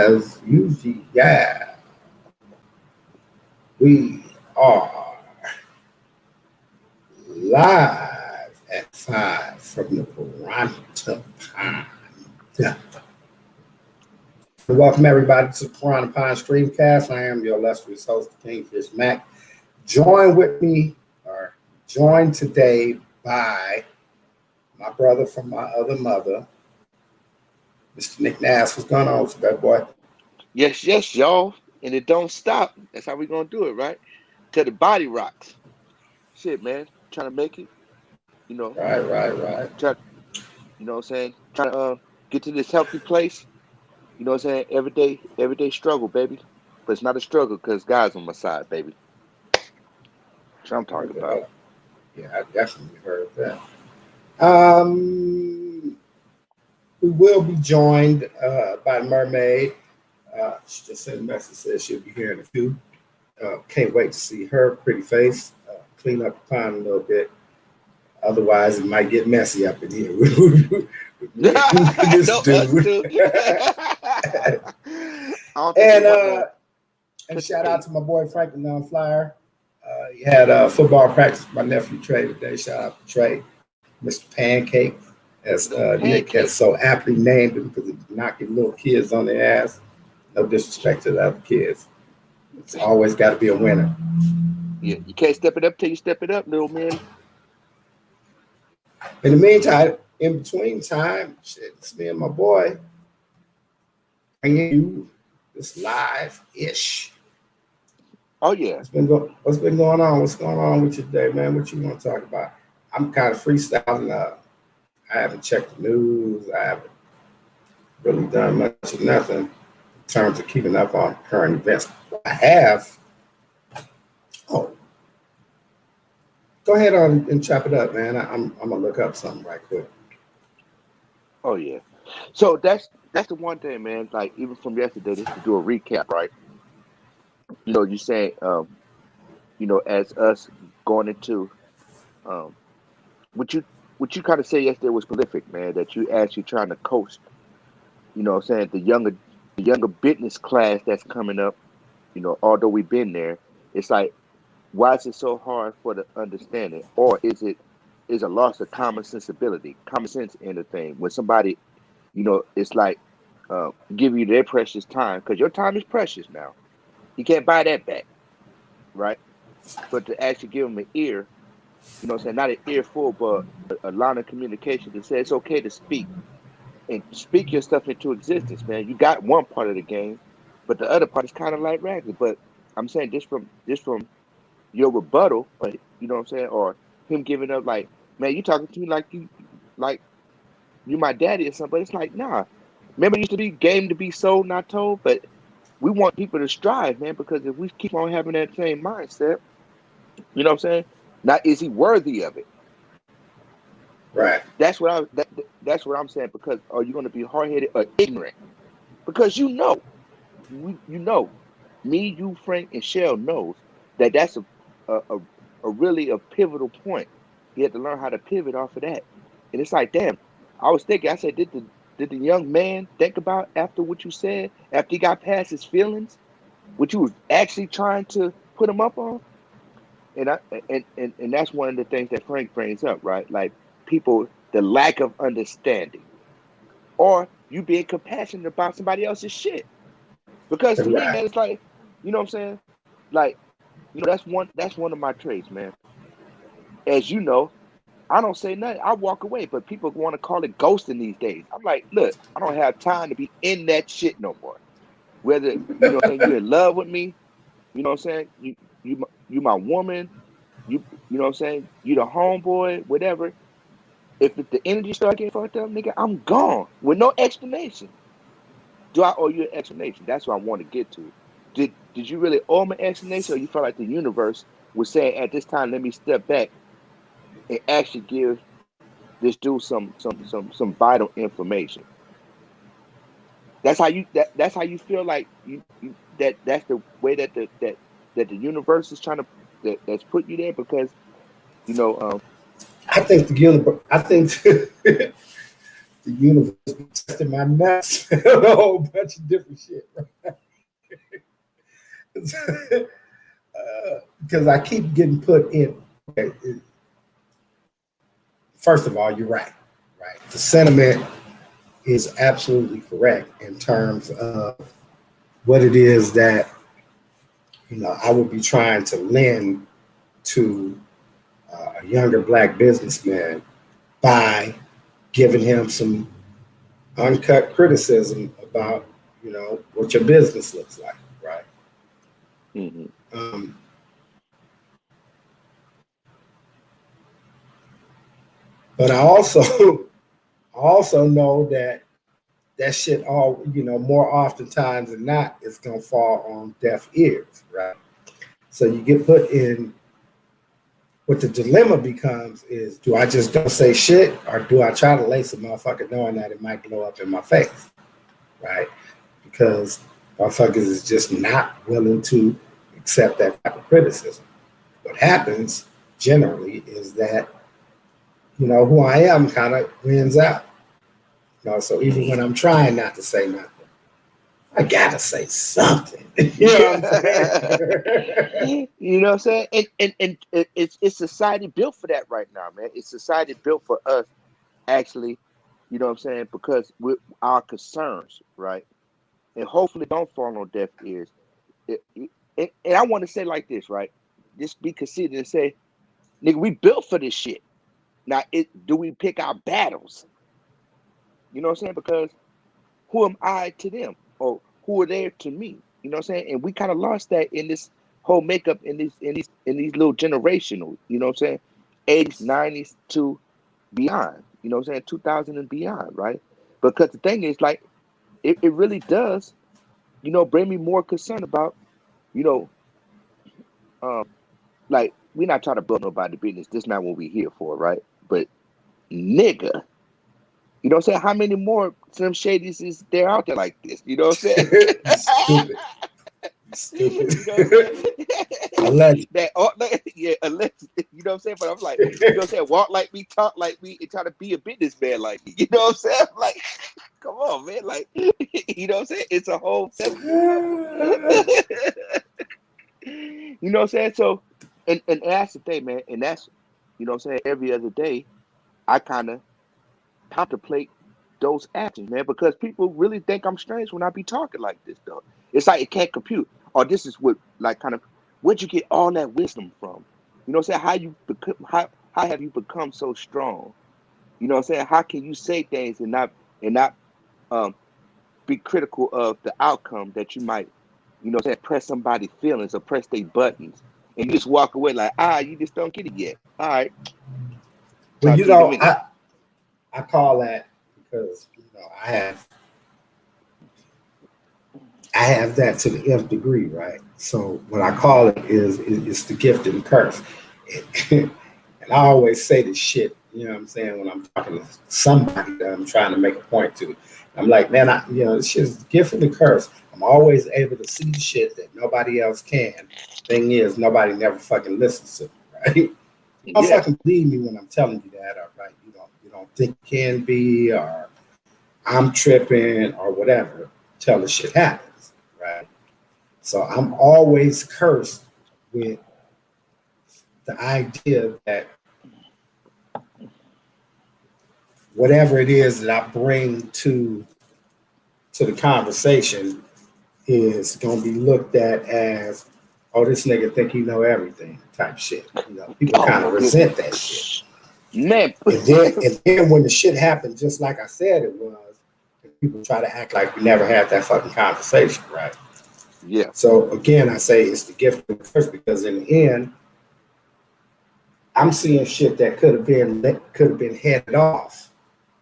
as usual, yeah, we are live at 5 from the Piranha Pond. Welcome everybody to the Piranha Pond StreamCast. I am your illustrious host, Kingfish Mac. Joined today by my brother from my other mother, Mr. Nick Nass. What's going on with that boy? Yes, y'all. And it don't stop. That's how we gonna do it, right? Till the body rocks. Shit, man. Trying to make it, you know. Right. Try, you know what I'm saying? Trying to get to this healthy place. You know what I'm saying? Everyday struggle, baby. But it's not a struggle because God's on my side, baby. That's what I'm talking about. Yeah, I definitely heard that. We will be joined by Mermaid. She just sent a message, says she'll be here in a few. Can't wait to see her pretty face. Clean up the pond a little bit. Otherwise, it might get messy up in here. This dude. And shout out to my boy Franklin on Flyer. He had a football practice with my nephew Trey today. Shout out to Trey, Mr. Pancake, as Nick has so aptly named him because he's knocking little kids on their ass. No disrespect to the other kids. It's always got to be a winner. Yeah, you can't step it up till you step it up, little man. In the meantime, in between time, shit, it's me and my boy bringing you this live-ish. Oh, yeah. What's been going on? What's going on with you today, man? What you want to talk about? I'm kind of freestyling. I haven't checked the news. I haven't really done much of nothing in terms of keeping up on current events. I have. Oh, go ahead on and chop it up, man. I'm gonna look up something right quick. Oh, yeah. So that's the one thing, man. Like even from yesterday, just to do a recap, right? You know, you say, as us going into, what you kind of say yesterday was prolific, man. That you actually trying to coach, you know, what I'm saying the younger business class that's coming up. You know, although we've been there, it's like, why is it so hard for the understanding, or is a loss of common sense in the thing when somebody, you know, it's like give you their precious time because your time is precious now. You can't buy that back, right? But to actually give them an ear, you know what I'm saying? Not an earful, but a line of communication to say it's okay to speak and speak your stuff into existence, man. You got one part of the game, but the other part is kind of like raggedy. But I'm saying just from your rebuttal, or, you know what I'm saying? Or him giving up like, man, you talking to me like you my daddy or something. But it's like, nah. Remember it used to be game to be sold, not told, but we want people to strive, man, because if we keep on having that same mindset, you know what I'm saying? Now, is he worthy of it? Right. That's what I'm saying. Because are you going to be hard headed or ignorant? Because you know, me, you, Frank, and Shell knows that that's a really a pivotal point. You have to learn how to pivot off of that. And it's like, damn, I was thinking. I said, did the young man think about after what you said, after he got past his feelings, what you was actually trying to put him up on? And that's one of the things that Frank brings up, right? Like people, the lack of understanding, or you being compassionate about somebody else's shit. Because to me, man, it's like, you know what I'm saying? Like, you know, that's one of my traits, man. As you know, I don't say nothing. I walk away, but people want to call it ghosting these days. I'm like, look, I don't have time to be in that shit no more. Whether, you know what I'm saying, you're in love with me, you know what I'm saying? You my woman, you know what I'm saying? You the homeboy, whatever. If the energy start getting fucked up, nigga, I'm gone with no explanation. Do I owe you an explanation? That's what I want to get to. Did you really owe me an explanation, or you felt like the universe was saying at this time, let me step back and actually give this dude some vital information? That's how you feel like that's the way that the universe is trying to that's put you there because you know I think the the universe be testing my nuts, a whole bunch of different shit. Because I keep getting put in. First of all, you're right. Right. The sentiment is absolutely correct in terms of what it is that I would be trying to lend to a younger black businessman by giving him some uncut criticism about what your business looks like, right? Mm-hmm. But I also know that shit all more oftentimes than not is gonna fall on deaf ears, right? So you get put in what the dilemma becomes is, do I just don't say shit, or do I try to lace a motherfucker knowing that it might blow up in my face, right? Because motherfuckers is just not willing to accept that type of criticism. What happens generally is that who I am kind of wins out. So even when I'm trying not to say nothing, I gotta say something. You know what I'm saying? You know what I'm saying? And it's society built for that right now, man. It's society built for us, actually, you know what I'm saying? Because with our concerns, right? And hopefully don't fall on deaf ears. And I want to say like this, right? Just be conceited and say, nigga, we built for this shit. Now, do we pick our battles? You know what I'm saying? Because who am I to them? Or who are they to me? You know what I'm saying? And we kind of lost that in this whole makeup in these little generational, you know what I'm saying? 80s, 90s to beyond, you know what I'm saying? 2000 and beyond, right? Because the thing is, like, it really does, bring me more concern about, you know, like, we're not trying to build nobody business. This is not what we're here for, right? But nigga, you know what I'm saying? How many more Slim Shadys is there out there like this? You know what I'm saying? Stupid. You know what I'm saying? Alleged. Yeah, alleged. You know what I'm saying? But I'm like, you know what I'm saying? Walk like me, talk like me, and try to be a businessman like me. You know what I'm saying? Like, come on, man. Like, you know what I'm saying? It's a whole seven. You know what I'm saying? So, and that's the thing, man. And that's, you know what I'm saying? Every other day, I kind of contemplate those actions, man, because people really think I'm strange when I be talking like this, though. It's like it can't compute. Or this is what, like, kind of, where'd you get all that wisdom from? You know what I'm saying? How have you become so strong? You know what I'm saying? How can you say things and not um be critical of the outcome that you might, you know what I'm saying, press somebody's feelings or press their buttons, and you just walk away like, you just don't get it yet. All right. Well, I call that because I have that to the nth degree, right? So what I call it is the gift and curse. And I always say this shit, you know what I'm saying, when I'm talking to somebody that I'm trying to make a point to. I'm like, man, this shit is the gift and the curse. I'm always able to see the shit that nobody else can. Thing is, nobody never fucking listens to me, right? Don't fucking believe me when I'm telling you that, all right? You don't think it can be, or I'm tripping, or whatever, till the shit happens, right? So I'm always cursed with the idea that whatever it is that I bring to the conversation is gonna be looked at as, oh, this nigga think he know everything type shit. People kind of resent that shit. Man. And then when the shit happened, just like I said it was, people try to act like we never had that fucking conversation, right? Yeah. So again, I say it's the gift of the curse, because in the end, I'm seeing shit that could have been headed off.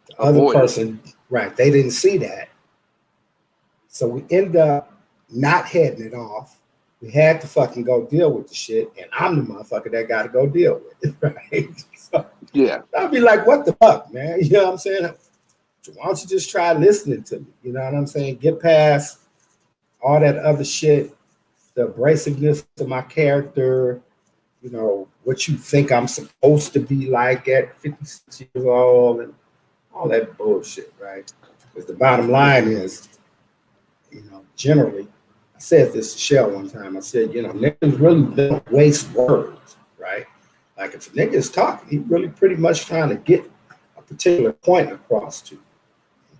The other person, right? They didn't see that, so we end up not heading it off. We had to fucking go deal with the shit, and I'm the motherfucker that got to go deal with it, right? So, yeah. I'll be like, what the fuck, man? You know what I'm saying? Why don't you just try listening to me? You know what I'm saying? Get past all that other shit, the abrasiveness of my character, what you think I'm supposed to be like at 56 years old, and all that bullshit, right? Because the bottom line is, generally, I said this to Shell one time. I said, niggas really don't waste words, right? Like if a nigga is talking, he really pretty much trying to get a particular point across to you.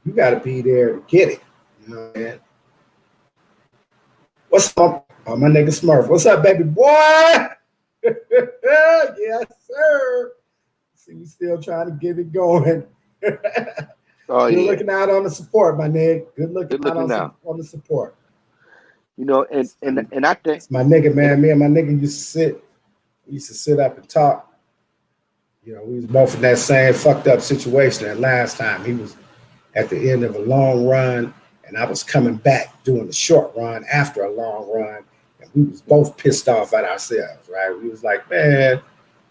You got to be there to get it. You know what I mean? What's up? Oh, my nigga Smurf. What's up, baby boy? Yes, sir. See, we still trying to get it going. Oh Good yeah, looking out on the support, my nigga. Good looking good out looking now. on the support. And I think It's my nigga, man. Me and my nigga used to sit up and talk. We was both in that same fucked up situation that last time. He was at the end of a long run, and I was coming back doing the short run after a long run, and we was both pissed off at ourselves, right? We was like, man,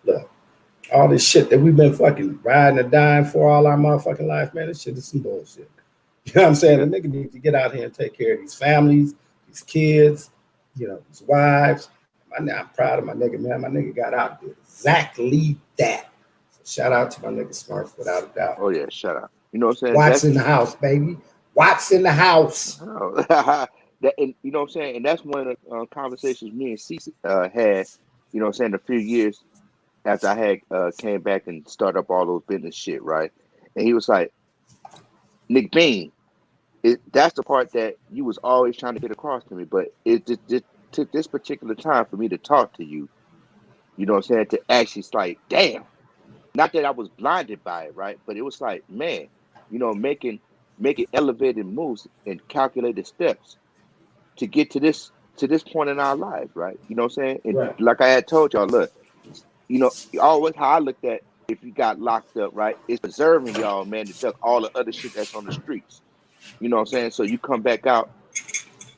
look, all this shit that we've been fucking riding and dying for all our motherfucking life, man, this shit is some bullshit. You know what I'm saying? The nigga needs to get out here and take care of these families, these kids, his wives. I'm proud of my nigga, man. My nigga got out and did exactly that. So shout out to my nigga Smurf, without a doubt. oh yeah, shut up. You know what I'm saying? Watts in the house, baby. Watts in the house. And you know what I'm saying? And that's one of the conversations me and Cece had, you know what I'm saying, a few years after I had came back and started up all those business shit, right? And he was like, Nick Bean, that's the part that you was always trying to get across to me, but it just took this particular time for me to talk to you, you know what I'm saying, to actually, it's like, damn. Not that I was blinded by it, right? But it was like, man, making elevated moves and calculated steps to get to this point in our lives, right? You know what I'm saying? And Right. like I had told y'all, look, always how I looked at if you got locked up, right? It's preserving y'all, man, to duck all the other shit that's on the streets. You know what I'm saying? So you come back out,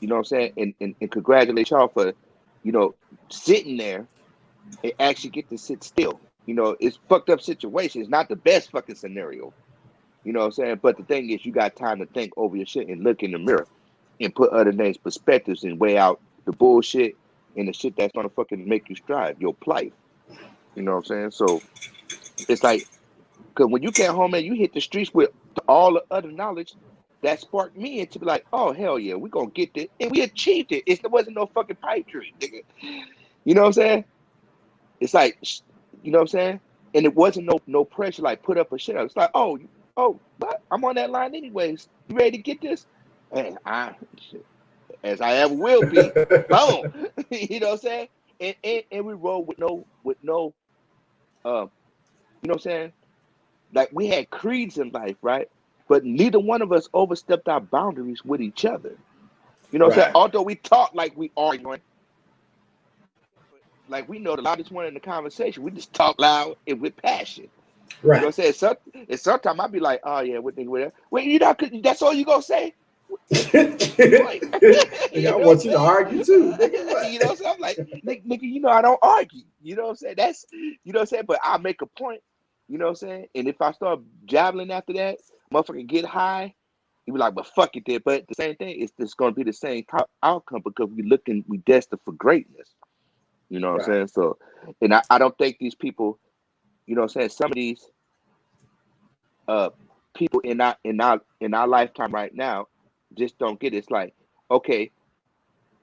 you know what I'm saying, and congratulate y'all for, sitting there and actually get to sit still. It's fucked up situation. It's not the best fucking scenario. You know what I'm saying? But the thing is, you got time to think over your shit and look in the mirror and put other names' perspectives and weigh out the bullshit and the shit that's gonna fucking make you strive, your plight. You know what I'm saying? So it's like, because when you came home and you hit the streets with all the other knowledge, that sparked me into be like, oh hell yeah, we're gonna get this, and we achieved it. There wasn't no fucking pipe dream, nigga. You know what I'm saying? It's like, you know what I'm saying? And it wasn't no pressure, like put up a shit. It's like, but I'm on that line anyways. You ready to get this? And as I ever will be. Boom. You know what I'm saying? And we roll with no you know what I'm saying? Like we had creeds in life, right? But neither one of us overstepped our boundaries with each other. You know what I'm saying? Right. Although we talk like we arguing, like we know the loudest one in the conversation. We just talk loud and with passion. You know Right. what I'm saying? And sometimes I be like, oh yeah, what thing with that? Wait, you not that's all you gonna say? Like, Nigga, you I know what want I'm you to argue too. Nigga, saying? what? You know what I'm saying? I'm like, nigga, I don't argue. You know what I'm saying? That's you know what I'm saying, but I make a point, you know what I'm saying? And if I start jabbling after that, motherfucker get high, you be like, but fuck it there. But the same thing, it's just gonna be the same outcome because we destined for greatness. You know what I'm Right. saying? So and I don't think these people, you know what I'm saying, some of these uh people in our lifetime right now just don't get it. It's like, okay,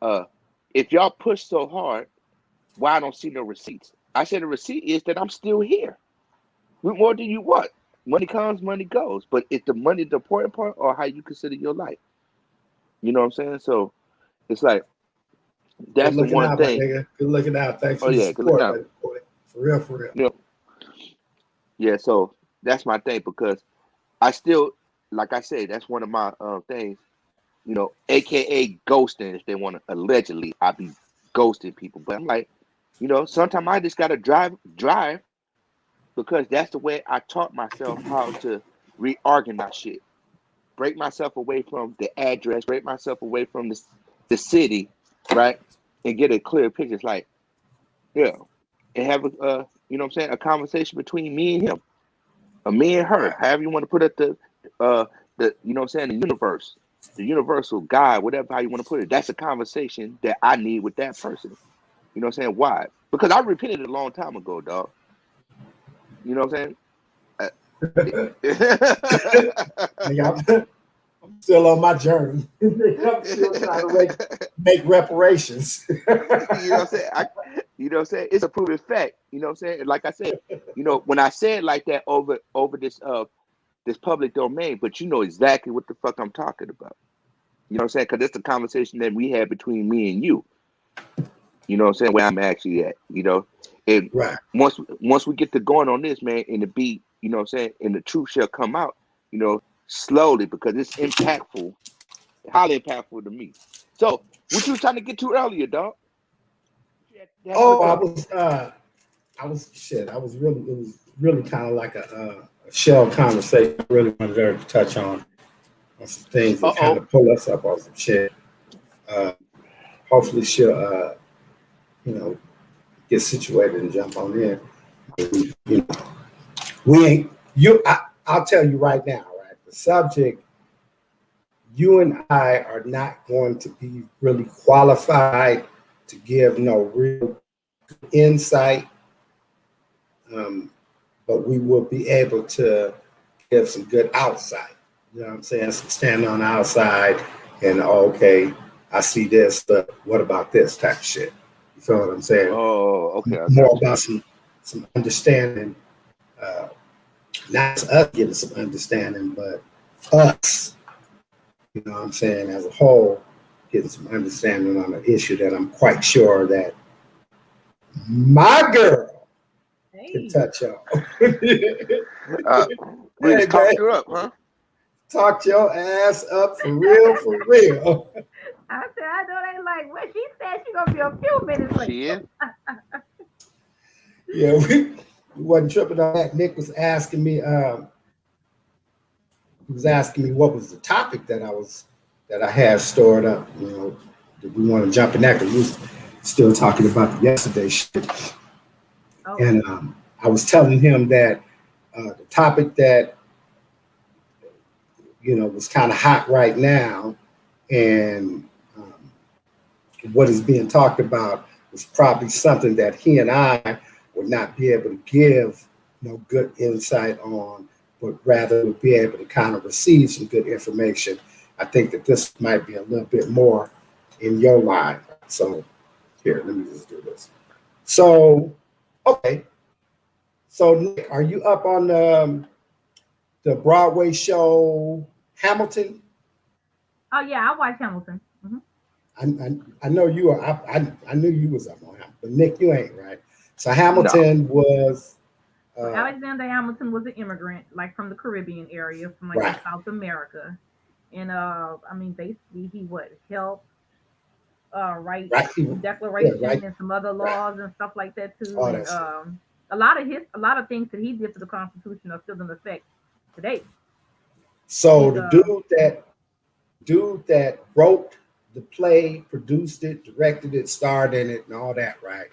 uh if y'all push so hard, why I don't see no receipts? I said the receipt is that I'm still here. What more do you want? Money comes, money goes. But is the money the important part or how you consider your life? You know what I'm saying? So it's like Good that's the looking one out, my thing. nigga. Good looking out. Thanks Oh for the yeah, because look support, now, baby boy. For real, for real. you know, yeah, so that's my thing because I still, like I said, that's one of my things, aka ghosting. If they want to allegedly, I be ghosting people, but I'm like, sometimes I just gotta drive because that's the way I taught myself how to reorganize shit, break myself away from the address, break myself away from the city, right, and get a clear picture. It's like, yeah, and have you know what I'm saying, a conversation between me and him, or me and her, Right. however you want to put it, uh you know what I'm saying, the universe, the universal God, whatever how you want to put it. That's a conversation that I need with that person. You know what I'm saying? Why? Because I repented it a long time ago, dog. You know what I'm saying? I'm still on my journey. I'm still trying to make reparations. You know what I'm saying? You know what I'm saying? It's a proven fact. You know what I'm saying? Like I said, when I say it like that over this public domain, but you know exactly what the fuck I'm talking about. You know what I'm saying? Because it's the conversation that we had between me and you. You know what I'm saying? Where I'm actually at. And Right. once we get to going on this, man, and the beat, you know what I'm saying, and the truth shall come out, slowly, because it's impactful, highly impactful to me. So, what you was trying to get to earlier, dog? Oh, I was really, it was really kind of like a shell conversation. I really wanted her to touch on some things that kind of pull us up on some shit. Hopefully she'll, get situated and jump on in. We ain't, I'll tell you right now, right? The subject, you and I are not going to be really qualified to give no real insight, but we will be able to give some good outside. You know what I'm saying? Stand on the outside and, okay, I see this, but what about this type of shit? You feel what I'm saying? Oh, okay. More about some understanding, not us getting some understanding, but us, you know what I'm saying, as a whole, getting some understanding on an issue that I'm quite sure that my girl can touch on. We just talked her up, huh? Talk your ass up for real, for real. I said, I know they like what she said. She gonna be a few minutes late. She is. Yeah, we wasn't tripping on that. Nick was asking me. He was asking me what was the topic that I had stored up. Did we want to jump in that? Because we was still talking about the yesterday shit. Oh. And I was telling him that the topic that was kind of hot right now, and what is being talked about was probably something that he and I would not be able to give no good insight on, but rather would be able to kind of receive some good information. I think that this might be a little bit more in your line. So here, let me just do this. So, okay. So Nick, are you up on the Broadway show Hamilton? Oh yeah, I watch Hamilton. Mm-hmm. I know you are. I knew you was up on Hamilton, but Nick, you ain't, right? So Hamilton was. Alexander Hamilton was an immigrant, like from the Caribbean area, from like South America, and basically he helped write the Declaration and some other laws and stuff like that too. Oh, and, a lot of things that he did for the Constitution are still in effect today. So the dude that wrote the play, produced it, directed it, starred in it, and all that, right?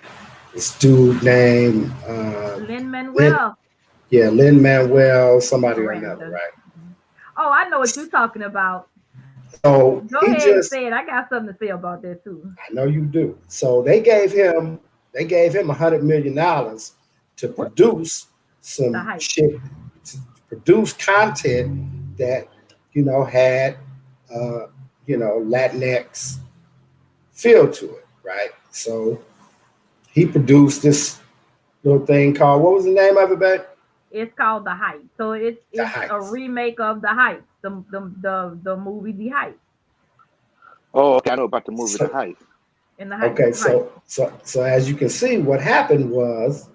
This dude named Lin-Manuel. Lin-Manuel, somebody or another, right? Oh, I know what you're talking about. So go ahead and say it. I got something to say about that too. I know you do. So they gave him $100 million to produce some shit, to produce content that had Latinx feel to it, right? So he produced this little thing called, what was the name of it, babe? It's called The Heights. So it's a remake of The Heights, the movie The Heights. Oh, okay, I know about the movie The Heights. Okay, so as you can see, what happened was,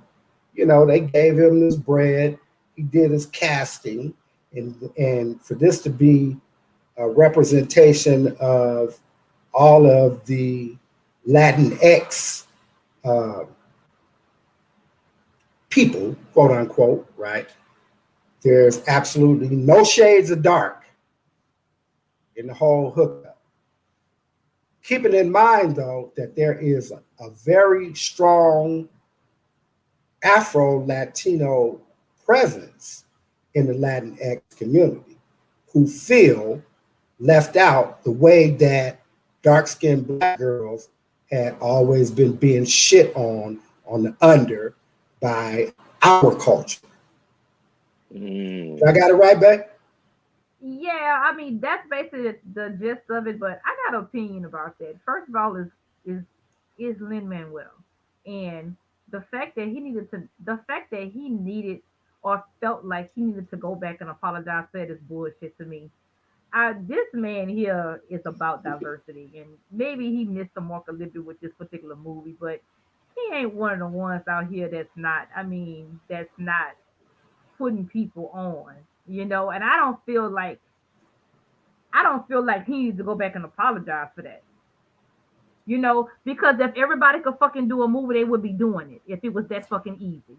they gave him this bread. He did his casting, and for this to be a representation of all of the Latinx people, quote unquote, right? There's absolutely no shades of dark in the whole hookup. Keeping in mind, though, that there is a very strong Afro-Latino presence in the Latinx community who feel left out the way that dark-skinned Black girls had always been being shit on the under by our culture. I got it right, babe? Yeah, I mean that's basically the gist of it. But I got an opinion about that. First of all, is is Lin Manuel, and the fact that he needed or felt like he needed to go back and apologize for that is bullshit to me. This man here is about diversity, and maybe he missed the mark a little bit with this particular movie, but he ain't one of the ones out here that's not. I mean, that's not putting people on, and I don't feel like he needs to go back and apologize for that. Because if everybody could fucking do a movie, they would be doing it if it was that fucking easy.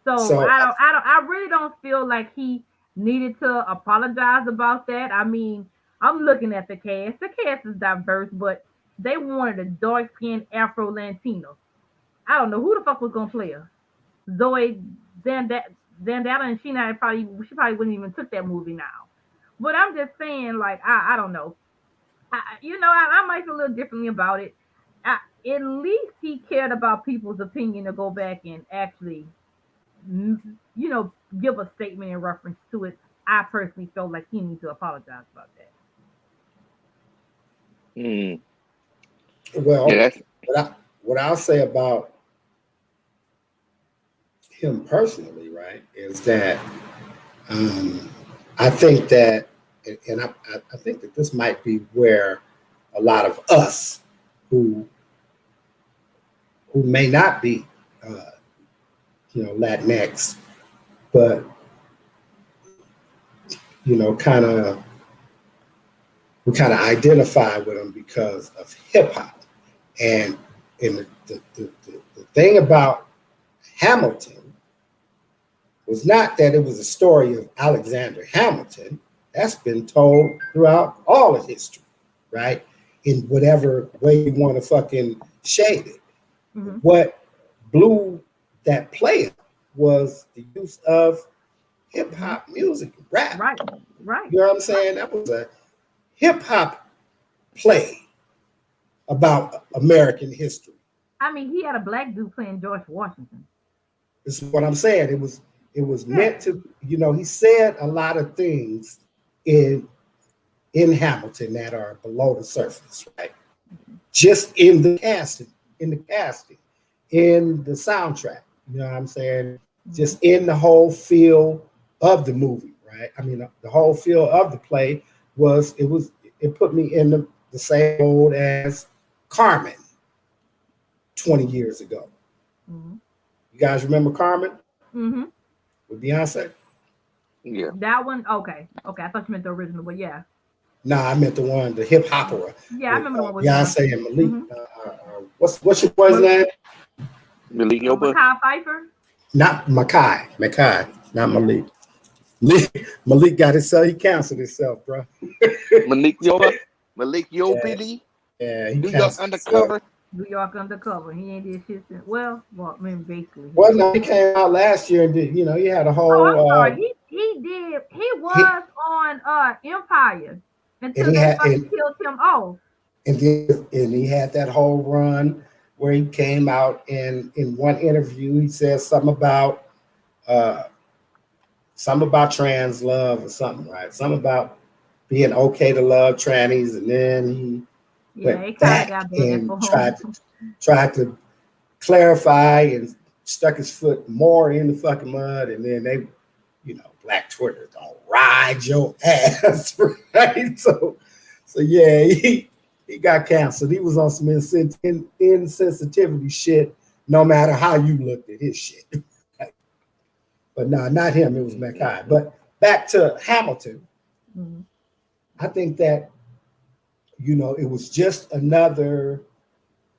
So So I really don't feel like he needed to apologize about that. I mean, I'm looking at the cast. The cast is diverse, but they wanted a dark skinned Afro Latino. I don't know who the fuck was gonna play her. Zoe Zandala and she probably wouldn't even took that movie now. But I'm just saying, like, I don't know. I might feel a little differently about it. At least he cared about people's opinion to go back and actually, give a statement in reference to it. I personally felt like he needs to apologize about that. Mm. well, Yeah, that's what I'll say about him personally, right, is that um, I think that, and I think that this might be where a lot of us who may not be, Latinx, but kind of we kind of identify with him because of hip hop, and the thing about Hamilton was not that it was a story of Alexander Hamilton. That's been told throughout all of history, right? In whatever way you want to fucking shade it. Mm-hmm. What blew that play up was the use of hip hop music, rap. Right. You know what I'm saying? That was a hip hop play about American history. I mean, he had a black dude playing George Washington. This is what I'm saying. It was meant to, he said a lot of things in Hamilton that are below the surface, right? Just in the casting, in the soundtrack. You know what I'm saying? Just in the whole feel of the movie, right? I mean, the whole feel of the play it put me in the same mode as Carmen 20 years ago. Mm-hmm. You guys remember Carmen? Mm-hmm. With Beyonce? Yeah. That one, okay. I thought you meant the original, but yeah. No, I meant the one, the hip opera. Yeah, I remember the one with Beyonce and Malik. Mm-hmm. What's your boy's name? Malik Yoba? Makai Pfeiffer? Not Makai, not Malik. Malik got himself, he canceled himself, bro. Malik Yoba? Yeah, he New York Undercover? New York Undercover. He ain't did shit since. Well, I mean, basically. Well, no, he came out last year and did. He had a whole. Oh, I'm sorry. He did. He was on Empire until they fucking killed him off. And he had that whole run where he came out and in one interview he said something about trans love or something, right? Something about being okay to love trannies, and then he went back and tried to clarify and stuck his foot more in the fucking mud, and then they, Black Twitter don't ride your ass, right? So yeah, he got canceled. He was on some insensitivity shit, no matter how you looked at his shit. But no, not him. It was Mackay. But back to Hamilton, I think that it was just another.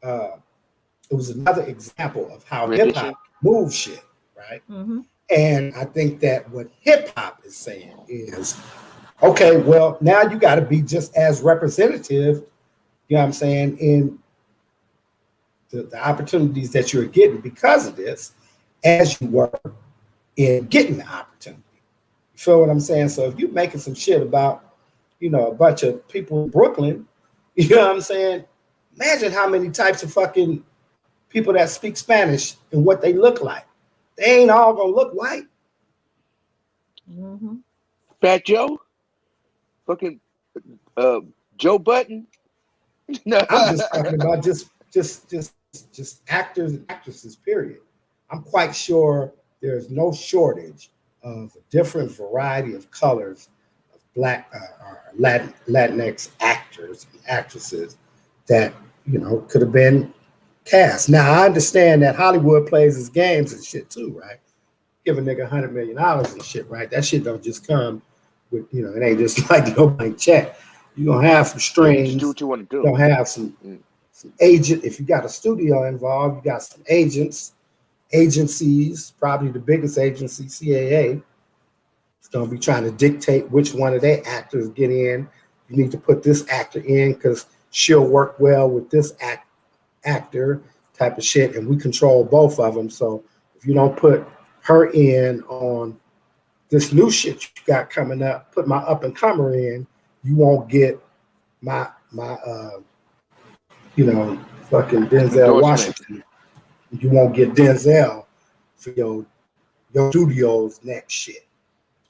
It was another example of how hip hop moves shit, right? Mm-hmm. And I think that what hip hop is saying is, okay, well, now you got to be just as representative, you know what I'm saying, in the opportunities that you're getting because of this, as you were in getting the opportunity. You feel what I'm saying? So if you're making some shit about, a bunch of people in Brooklyn, you know what I'm saying? Imagine how many types of fucking people that speak Spanish and what they look like. They ain't all gonna look white. Mm-hmm. Fat Joe, fucking Joe Button. No. I'm just talking about just actors and actresses, period. I'm quite sure there's no shortage of a different variety of colors of Black or Latinx actors and actresses that could have been cast. Now I understand that Hollywood plays its games and shit too, right? Give a nigga $100 million and shit, right? That shit don't just come with it ain't just like no blank check. You're gonna have some strings. Do what you want to do. You're gonna have some agent. If you got a studio involved, you got some agents, agencies, probably the biggest agency, CAA. It's gonna be trying to dictate which one of their actors get in. You need to put this actor in because she'll work well with this actor type of shit, and we control both of them. So if you don't put her in on this new shit you got coming up, put my up and comer in, you won't get my fucking Denzel Washington. You won't get Denzel for your studio's next shit.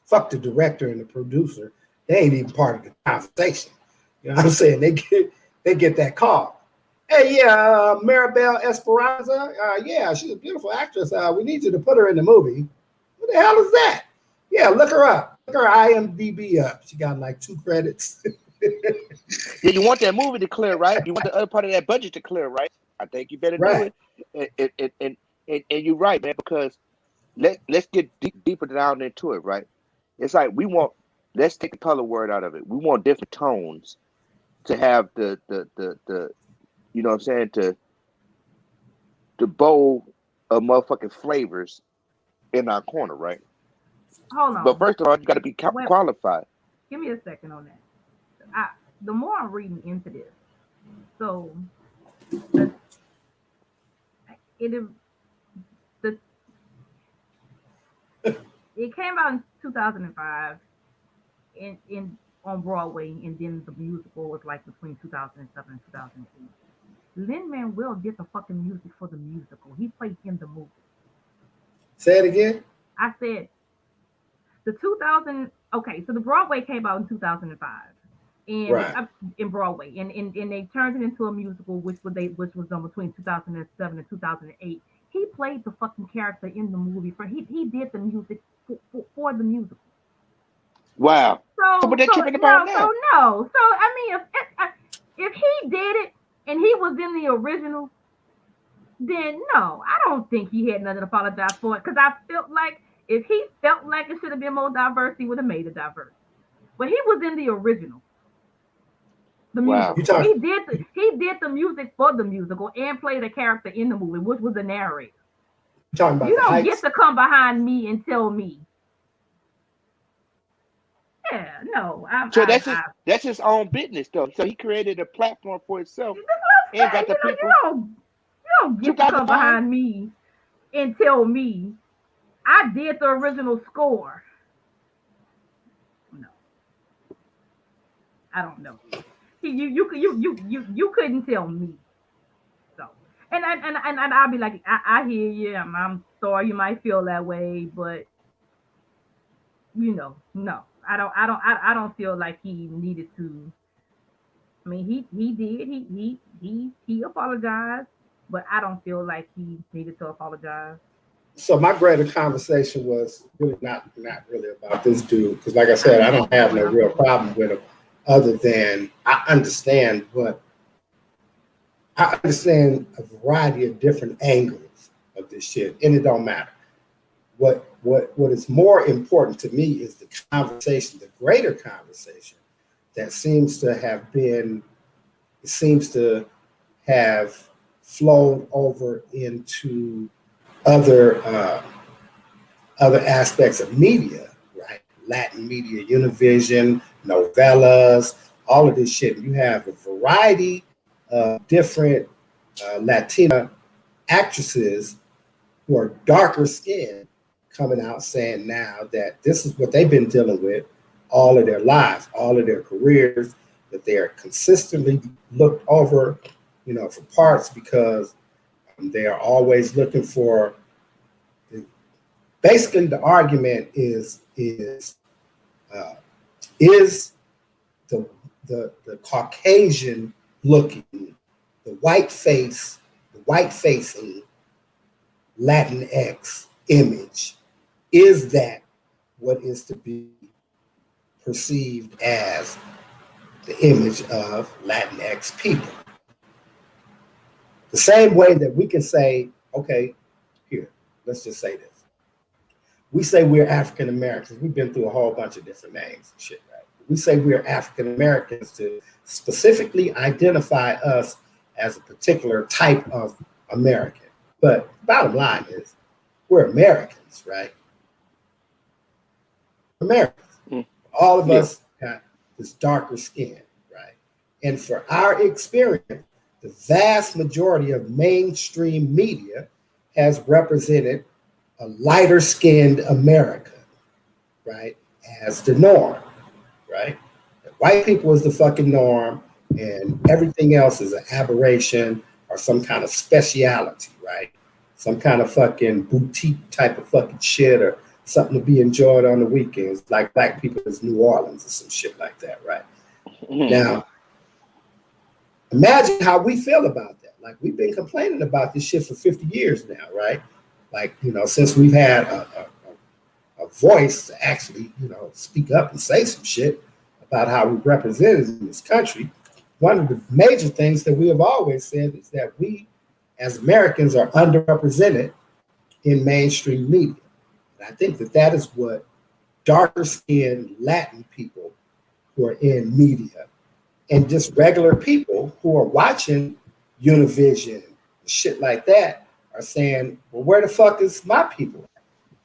Fuck the director and the producer. They ain't even part of the conversation. You know what I'm saying? They get that call. Hey, yeah, Maribel Esperanza. Yeah, she's a beautiful actress. We need you to put her in the movie. What the hell is that? Yeah, look her up. Look her IMDb up. She got like 2 credits. Yeah, you want that movie to clear, right? You want the other part of that budget to clear, right? I think you better do it. And you're right, man, because let's get deeper down into it, right? It's like let's take the color word out of it. We want different tones to have the you know what I'm saying, to bowl of motherfucking flavors in our corner, right? Hold on. But first of all, you got to be qualified. Give me a second on that. The more I'm reading into this, so it came out in 2005 in on Broadway, and then the musical was like between 2007 and 2008. Lin-Manuel did the fucking music for the musical. He played in the movie. Say it again. I said the 2000. Okay, so the Broadway came out in 2005. And in Broadway, and they turned it into a musical, which was done between 2007 and 2008. He played the fucking character in the movie. He did the music for the musical. Wow. So what they tripping about now? So I mean, if he did it and he was in the original, then no, I don't think he had nothing to apologize for it. Because I felt like if he felt like it should have been more diverse, he would have made it diverse. But he was in the original. The music. Wow. He did the music for the musical and played a character in the movie, which was the narrator. You talking about you don't get to come behind me and tell me. Yeah, no. So that's his own business, though. So he created a platform for himself and got the people. You don't get to come behind me and tell me I did the original score. No, I don't know. You couldn't tell me. So and I'll be like, I hear you. I'm sorry you might feel that way, but no, I don't feel like he needed to. I mean, he did. He apologized, but I don't feel like he needed to apologize. So my greater conversation was really not really about this dude, because like I said, I don't have no real problem with him. Other than I understand a variety of different angles of this shit, and it don't matter. What is more important to me is the conversation, the greater conversation that seems to have flowed over into other aspects of media, right? Latin media, Univision, novellas, all of this shit. You have a variety of different Latina actresses who are darker skinned coming out saying now that this is what they've been dealing with all of their lives, all of their careers, that they are consistently looked over, for parts because they are always looking for basically the argument is the Caucasian looking, the white facing Latinx image, is that what is to be perceived as the image of Latinx people? The same way that we can say, okay, here, let's just say this. We say we're African Americans. We've been through a whole bunch of different names and shit, right? We say we're African Americans to specifically identify us as a particular type of American. But bottom line is, we're Americans, right? Americans. All of us got this darker skin, right? And for our experience, the vast majority of mainstream media has represented a lighter skinned America, right? As the norm, right? White people is the fucking norm, and everything else is an aberration or some kind of speciality, right? Some kind of fucking boutique type of fucking shit or something to be enjoyed on the weekends, like black people is New Orleans or some shit like that, right? Now, imagine how we feel about that. Like, we've been complaining about this shit for 50 years now, right? Like, you know, since we've had a voice to actually, you know, speak up and say some shit about how we represented in this country, one of the major things that we have always said is that we, as Americans, are underrepresented in mainstream media. And I think that that is what darker skinned Latin people who are in media and just regular people who are watching Univision and shit like that are saying, well, where the fuck is my people?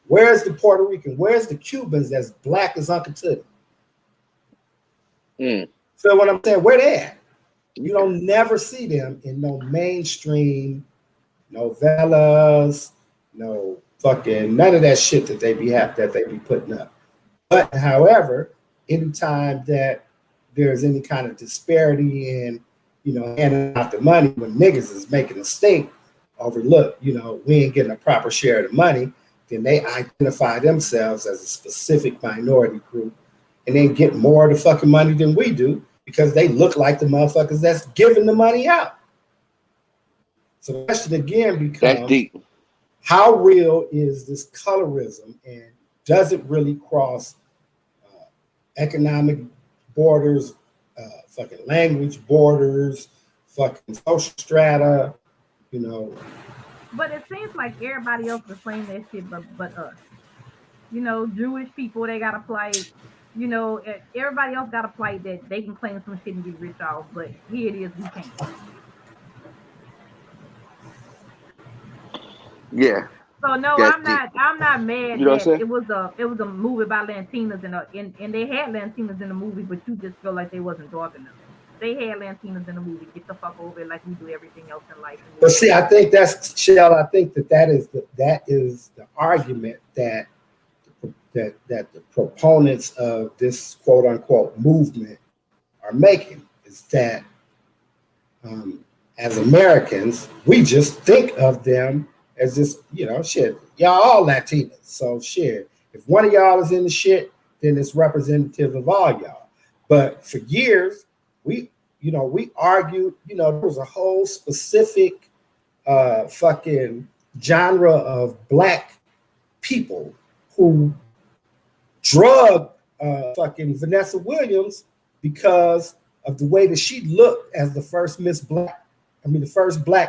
Where's the Puerto Rican? Where's the Cubans as black as Uncle Tootie? So what I'm saying, where they at? You don't never see them in no mainstream novellas, no fucking none of that shit that they be putting up. But however, anytime that there's any kind of disparity in, you know, handing out the money when niggas is making a stink over, look, you know, we ain't getting a proper share of the money, then they identify themselves as a specific minority group and then get more of the fucking money than we do because they look like the motherfuckers that's giving the money out. So the question again becomes, how real is this colorism, and does it really cross economic borders, fucking language borders, fucking social strata, you know? But it seems like everybody else is saying that shit but us. You know, Jewish people, they got a plight. You know, everybody else got a plight that they can claim some shit and get rich off, but here it is, we can't. Yeah. So no, I'm not mad you know that it was a movie about Latinas and they had Latinas in the movie, but you just feel like they wasn't dark enough. They had Latinas in the movie. Get the fuck over it, like we do everything else in life. But see, I think that's Shell. I think that is the argument that the proponents of this quote unquote movement are making, is that as Americans, we just think of them as just, you know, shit, y'all all Latinas. So shit, if one of y'all is in the shit, then it's representative of all y'all. But for years, we argued, you know, there was a whole specific fucking genre of black people who drug fucking Vanessa Williams because of the way that she looked as the first black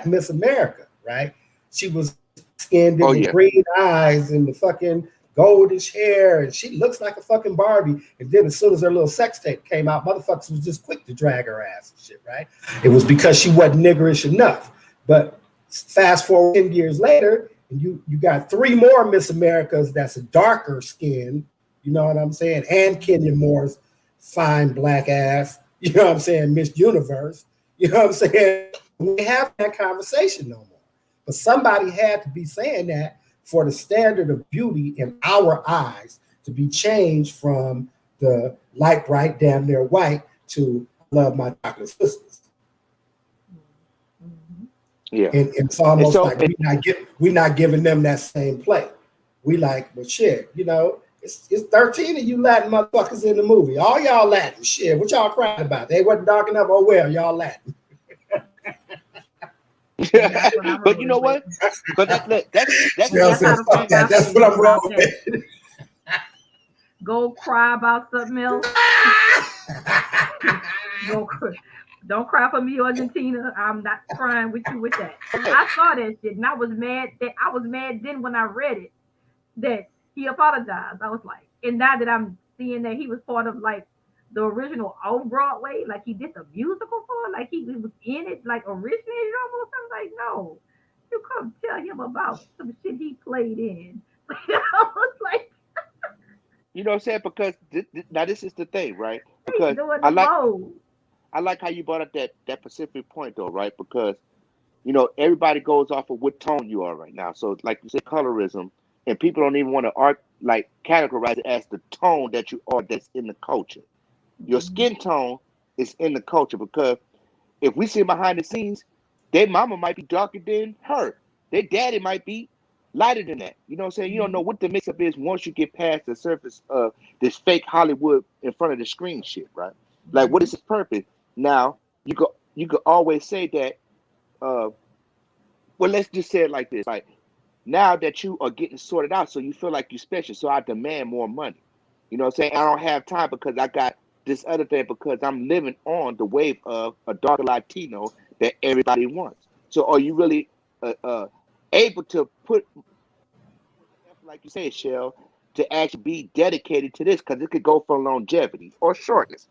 Miss America, right? She was skinned with green eyes and the fucking goldish hair, and she looks like a fucking Barbie. And then as soon as her little sex tape came out, motherfuckers was just quick to drag her ass and shit, right? It was because she wasn't niggerish enough. But fast forward 10 years later, and you got 3 more Miss Americas that's a darker skin, you know what I'm saying? And Kenya Moore's fine black ass, you know what I'm saying? Miss Universe, you know what I'm saying? We have that conversation no more. But somebody had to be saying that for the standard of beauty in our eyes to be changed from the light bright, damn near white to love my chocolate sisters. Yeah. And it's almost like we're not giving them that same play, we like, well, shit, you know, it's 13 of you Latin motherfuckers in the movie. All y'all Latin. Shit, what y'all crying about? They wasn't dark enough. Oh, well, y'all Latin. But you know what? But that's said, fuck that. That's what I'm wrong with. Go cry about something else. Don't cry for me, Argentina. I'm not crying with you with that. I saw that shit and I was mad then when I read it that he apologized. I was like, and now that I'm seeing that he was part of like the original old Broadway, like he did the musical for it, like he was in it, like originated almost. I was like, no, you come tell him about some shit he played in. I was like, you know what I'm saying? Because now this is the thing, right? he's Because doing the most. I like how you brought up that specific point though, right? Because you know everybody goes off of what tone you are right now. So like you said, colorism, and people don't even want to categorize it as the tone that you are that's in the culture. Your skin tone is in the culture because if we see behind the scenes, their mama might be darker than her. Their daddy might be lighter than that. You know what I'm saying? You don't know what the mix up is once you get past the surface of this fake Hollywood in front of the screen shit, right? Like what is its purpose? Now, you could always say that well, let's just say it like this. Like now that you are getting sorted out, so you feel like you're special, so I demand more money. You know what I'm saying? I don't have time because I got this other thing because I'm living on the wave of a darker Latino that everybody wants. So are you really able to put like you say, Shell, to actually be dedicated to this because it could go for longevity or shortness,